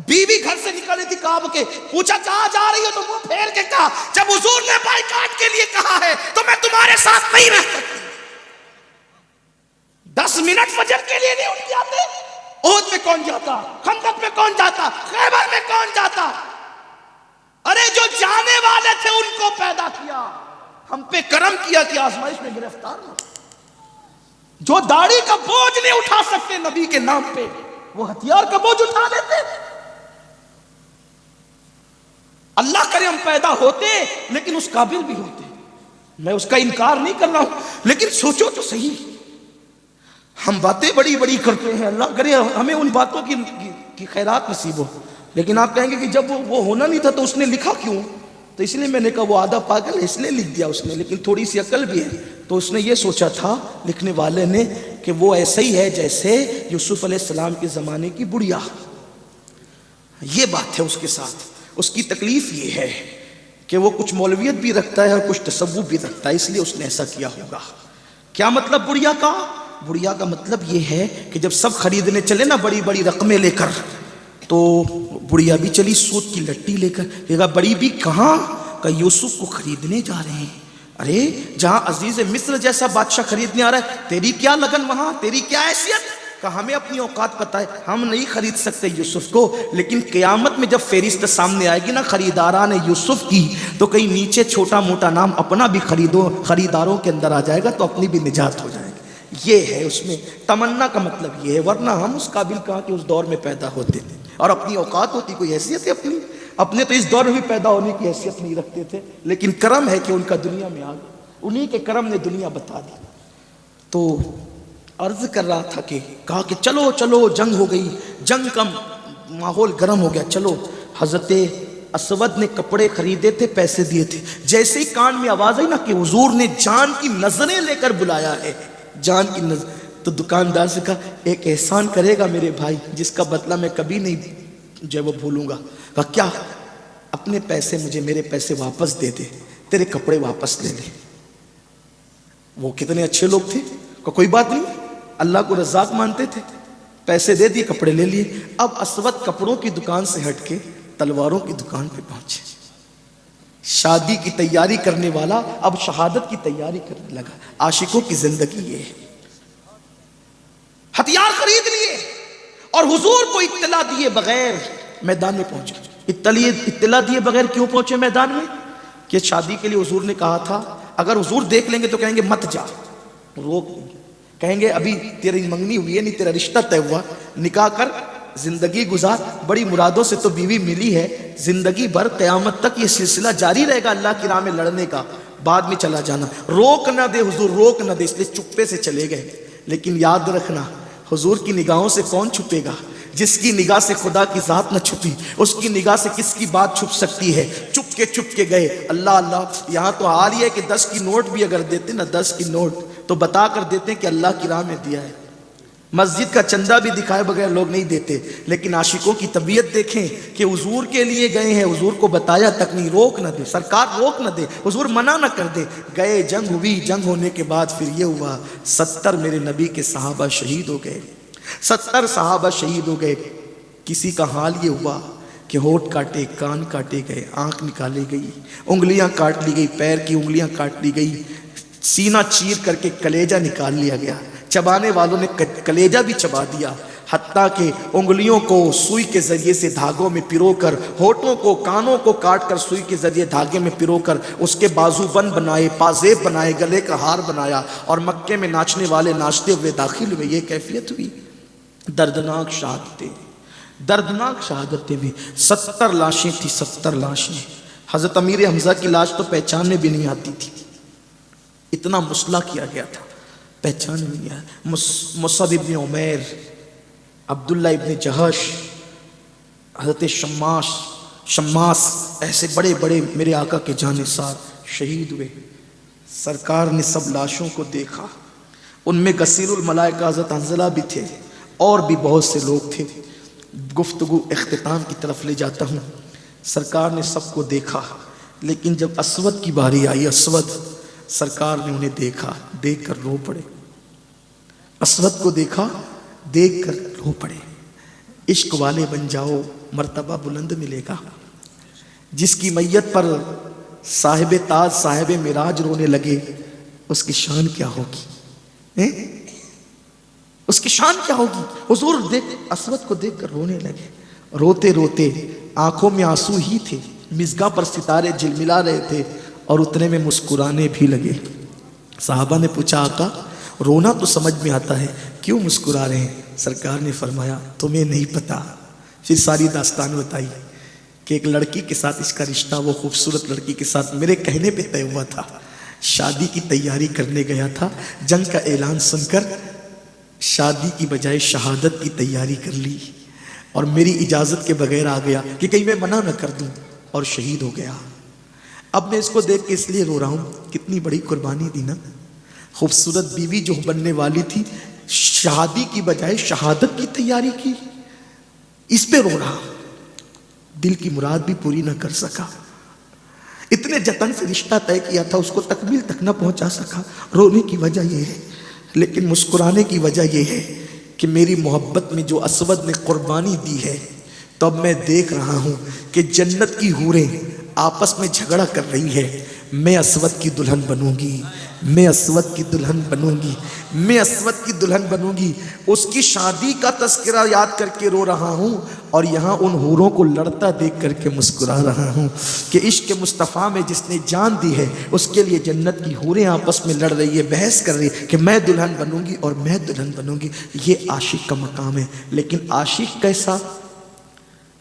بیوی گھر سے نکلی تھی کعب کے، پوچھا کہاں جا رہی ہو تو منہ پھیر کے کہا جب حضور نے بائیکاٹ کے لیے کہا ہے تو میں تمہارے ساتھ نہیں رہ سکتی. 10 منٹ فجر کے لیے نہیں اٹھ جاتے. احد میں کون جاتا، خندق میں کون جاتا، خیبر میں کون جاتا. ارے جو جانے والے تھے ان کو پیدا کیا، ہم پہ کرم کیا کہ آزمائش میں گرفتار نہ. جو داڑھی کا بوجھ نہیں اٹھا سکتے نبی کے نام پہ، وہ ہتھیار کا بوجھ اٹھا لیتے. اللہ کرے ہم پیدا ہوتے لیکن اس قابل بھی ہوتے. میں اس کا انکار نہیں کر رہا ہوں، لیکن سوچو تو صحیح. ہم باتیں بڑی بڑی کرتے ہیں، اللہ کرے ہمیں ان باتوں کی خیرات نصیب ہو. لیکن آپ کہیں گے کہ جب وہ ہونا نہیں تھا تو اس نے لکھا کیوں؟ تو اس لیے میں نے کہا وہ آدھا پاگل ہے اس لیے لکھ دیا اس نے، لیکن تھوڑی سی عقل بھی ہے. تو اس نے یہ سوچا تھا لکھنے والے نے کہ وہ ایسا ہی ہے جیسے یوسف علیہ السلام کے زمانے کی بڑھیا. یہ بات ہے اس کے ساتھ. اس کی تکلیف یہ ہے کہ وہ کچھ مولویت بھی رکھتا ہے اور کچھ تصوف بھی رکھتا ہے، اس لیے اس نے ایسا کیا ہوگا. کیا مطلب بڑھیا کا؟ بڑھیا کا مطلب یہ ہے کہ جب سب خریدنے چلے نا بڑی بڑی رقمیں لے کر، تو بڑھیا بھی چلی سوت کی لٹی لے کر. کہا بڑی بھی کہاں؟ کہ یوسف کو خریدنے جا رہے ہیں. ارے جہاں عزیز مصر جیسا بادشاہ خریدنے آ رہا ہے، تیری کیا لگن وہاں، تیری کیا حیثیت؟ کہ ہمیں اپنی اوقات پتہ ہے، ہم نہیں خرید سکتے یوسف کو، لیکن قیامت میں جب فہرست سامنے آئے گی نا خریداران یوسف کی، تو کہیں نیچے چھوٹا موٹا نام اپنا بھی خریداروں کے اندر آ جائے گا تو اپنی بھی نجات ہو جائے گی. یہ ہے اس میں تمنا کا مطلب. یہ ہے، ورنہ ہم اس قابل کہاں کہ اس دور میں پیدا ہوتے تھے اور اپنی اوقات ہوتی، کوئی حیثیت ہے اپنی. اپنے تو اس دور میں بھی پیدا ہونے کی حیثیت نہیں رکھتے تھے، لیکن کرم ہے کہ ان کا دنیا میں آ گیا. انہی کے کرم نے دنیا بتا دی. تو عرض کر رہا تھا کہ کہا کہ چلو چلو جنگ ہو گئی، جنگ کا ماحول گرم ہو گیا، چلو. حضرت اسود نے کپڑے خریدے تھے، پیسے دیے تھے. جیسے ہی کان میں آواز آئی نا کہ حضور نے جان کی نظریں لے کر بلایا ہے، جان کی نظر، تو دکاندار سے کہا ایک احسان کرے گا میرے بھائی جس کا بدلہ میں کبھی نہیں جو وہ بھولوں گا. کہا کیا؟ اپنے پیسے مجھے میرے پیسے واپس دے دے، تیرے کپڑے واپس لے لے. وہ کتنے اچھے لوگ تھے. کہ کوئی بات نہیں، اللہ کو رزاق مانتے تھے. پیسے دے دیے، کپڑے لے لیے. اب اسود کپڑوں کی دکان سے ہٹ کے تلواروں کی دکان پہ پہنچے. شادی کی تیاری کرنے والا اب شہادت کی تیاری کرنے لگا. عاشقوں کی زندگی یہ ہے. ہتھیار خرید لیے اور حضور کو اطلاع دیے بغیر میدان میں پہنچے. اطلاع دیے بغیر کیوں پہنچے میدان میں؟ کہ شادی کے لیے حضور نے کہا تھا اگر حضور دیکھ لیں گے تو کہیں گے مت جا، روک دیں گے. کہیں گے ابھی تیری منگنی ہوئی ہے، نہیں تیرا رشتہ طے ہوا، نکاح کر، زندگی گزار. بڑی مرادوں سے تو بیوی ملی ہے، زندگی بھر قیامت تک یہ سلسلہ جاری رہے گا اللہ کی راہ میں لڑنے کا. بعد میں چلا جانا، روک نہ دے حضور، روک نہ دے، اس لیے چپے سے چلے گئے. لیکن یاد رکھنا حضور کی نگاہوں سے کون چھپے گا؟ جس کی نگاہ سے خدا کی ذات نہ چھپی، اس کی نگاہ سے کس کی بات چھپ سکتی ہے؟ چپ کے گئے. اللہ اللہ. یہاں تو حال یہ ہے کہ 10 کی نوٹ بھی اگر دیتے نا، 10 کی نوٹ تو بتا کر دیتے ہیں کہ اللہ کی راہ میں دیا ہے. مسجد کا چندہ بھی دکھائے بغیر لوگ نہیں دیتے. لیکن عاشقوں کی طبیعت دیکھیں کہ حضور کے لیے گئے ہیں، حضور کو بتایا تک نہیں. روک نہ دے سرکار، روک نہ دے حضور، منع نہ کر دے. گئے، جنگ ہوئی. جنگ ہونے کے بعد پھر یہ ہوا 70 میرے نبی کے صحابہ شہید ہو گئے. 70 صحابہ شہید ہو گئے. کسی کا حال یہ ہوا کہ ہونٹ کاٹے، کان کاٹے گئے، آنکھ نکالی گئی، انگلیاں کاٹ لی گئی، پیر کی انگلیاں کاٹ لی گئی، سینہ چیر کر کے کلیجہ نکال لیا گیا. چبانے والوں نے کلیجہ بھی چبا دیا. حتیٰ کہ انگلیوں کو سوئی کے ذریعے سے دھاگوں میں پرو کر، ہونٹوں کو کانوں کو کاٹ کر سوئی کے ذریعے دھاگے میں پرو کر اس کے بازو بند بنائے، پازیب بنائے، گلے کا ہار بنایا، اور مکے میں ناچنے والے ناچتے ہوئے داخل ہوئے. یہ کیفیت ہوئی. دردناک شہادتیں، دردناک شہادتیں بھی. 70 لاشیں تھی، 70 لاشیں. حضرت امیر حمزہ کی لاش تو پہچان میں بھی نہیں آتی تھی، اتنا مسلح کیا گیا تھا، پہچان میں نہیں آیا. مصعب ابن عمیر، عبداللہ ابن جہش، حضرت شماس، ایسے بڑے بڑے میرے آقا کے جانثار شہید ہوئے. سرکار نے سب لاشوں کو دیکھا، ان میں غسیل الملائکہ حضرت حنظلہ بھی تھے، اور بھی بہت سے لوگ تھے. گفتگو اختتام کی طرف لے جاتا ہوں. سرکار نے سب کو دیکھا، لیکن جب اسود کی باری آئی، اسود، سرکار نے انہیں دیکھا، دیکھ کر رو پڑے. اسود کو دیکھا، دیکھ کر رو پڑے. عشق والے بن جاؤ، مرتبہ بلند ملے گا. جس کی میت پر صاحب تاج صاحب معراج رونے لگے، اس کی شان کیا ہوگی؟ اس کی شان کیا ہوگی؟ حضور اسود کو دیکھ کر رونے لگے. روتے روتے آنکھوں میں آنسو ہی تھے، مژگاں پر ستارے جلملا رہے تھے، اور اتنے میں مسکرانے بھی لگے. صحابہ نے پوچھا آقا رونا تو سمجھ میں آتا ہے، کیوں مسکرا رہے ہیں؟ سرکار نے فرمایا تمہیں نہیں پتا. پھر ساری داستان بتائی کہ ایک لڑکی کے ساتھ اس کا رشتہ، وہ خوبصورت لڑکی کے ساتھ میرے کہنے پہ طے ہوا تھا. شادی کی تیاری کرنے گیا تھا، جنگ کا اعلان سن کر شادی کی بجائے شہادت کی تیاری کر لی، اور میری اجازت کے بغیر آ گیا کہ کہیں میں منع نہ کر دوں، اور شہید ہو گیا. اب میں اس کو دیکھ کے اس لیے رو رہا ہوں، کتنی بڑی قربانی دی نا. خوبصورت بیوی جو بننے والی تھی، شادی کی بجائے شہادت کی تیاری کی، اس پہ رو رہا. دل کی مراد بھی پوری نہ کر سکا، اتنے جتن سے رشتہ طے کیا تھا، اس کو تکمیل تک نہ پہنچا سکا. رونے کی وجہ یہ ہے، لیکن مسکرانے کی وجہ یہ ہے کہ میری محبت میں جو اسود نے قربانی دی ہے، تو اب میں دیکھ رہا ہوں کہ جنت کی حوریں آپس میں جھگڑا کر رہی ہے. میں اسود کی دلہن بنوں گی، میں اسود کی دلہن بنوں گی، میں اسود کی دلہن بنوں گی. اس کی شادی کا تذکرہ یاد کر کے رو رہا ہوں، اور یہاں ان حوروں کو لڑتا دیکھ کر کے مسکرا رہا ہوں کہ عشق مصطفیٰ میں جس نے جان دی ہے، اس کے لیے جنت کی حوریں آپس میں لڑ رہی ہے، بحث کر رہی ہے کہ میں دلہن بنوں گی اور میں دلہن بنوں گی. یہ عاشق کا مقام ہے. لیکن عاشق کیسا؟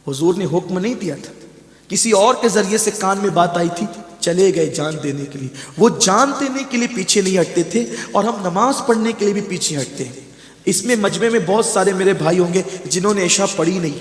حضور نے حکم نہیں دیا تھا، کسی اور کے ذریعے سے کان میں بات آئی تھی، چلے گئے جان دینے کے لیے. وہ جان دینے کے لیے پیچھے نہیں ہٹتے تھے، اور ہم نماز پڑھنے کے لیے بھی پیچھے ہٹتے ہیں. اس میں مجمع میں بہت سارے میرے بھائی ہوں گے جنہوں نے عشاء پڑھی نہیں،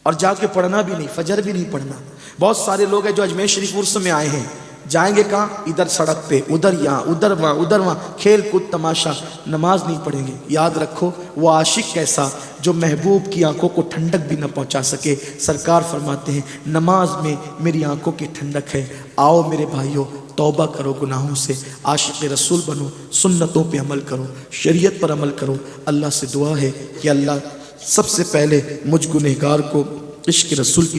اور جا کے پڑھنا بھی نہیں، فجر بھی نہیں پڑھنا. بہت سارے لوگ ہیں جو اجمیر شریف عرس میں آئے ہیں، جائیں گے کہاں؟ ادھر سڑک پہ، ادھر یہاں، ادھر وہاں، ادھر وہاں، کھیل کود تماشا، نماز نہیں پڑھیں گے. یاد رکھو وہ عاشق کیسا جو محبوب کی آنکھوں کو ٹھنڈک بھی نہ پہنچا سکے. سرکار فرماتے ہیں نماز میں میری آنکھوں کی ٹھنڈک ہے. آؤ میرے بھائیوں، توبہ کرو گناہوں سے، عاشق رسول بنو، سنتوں پہ عمل کرو، شریعت پر عمل کرو. اللہ سے دعا ہے کہ اللہ سب سے پہلے مجھ گنہگار کو عشق رسول کی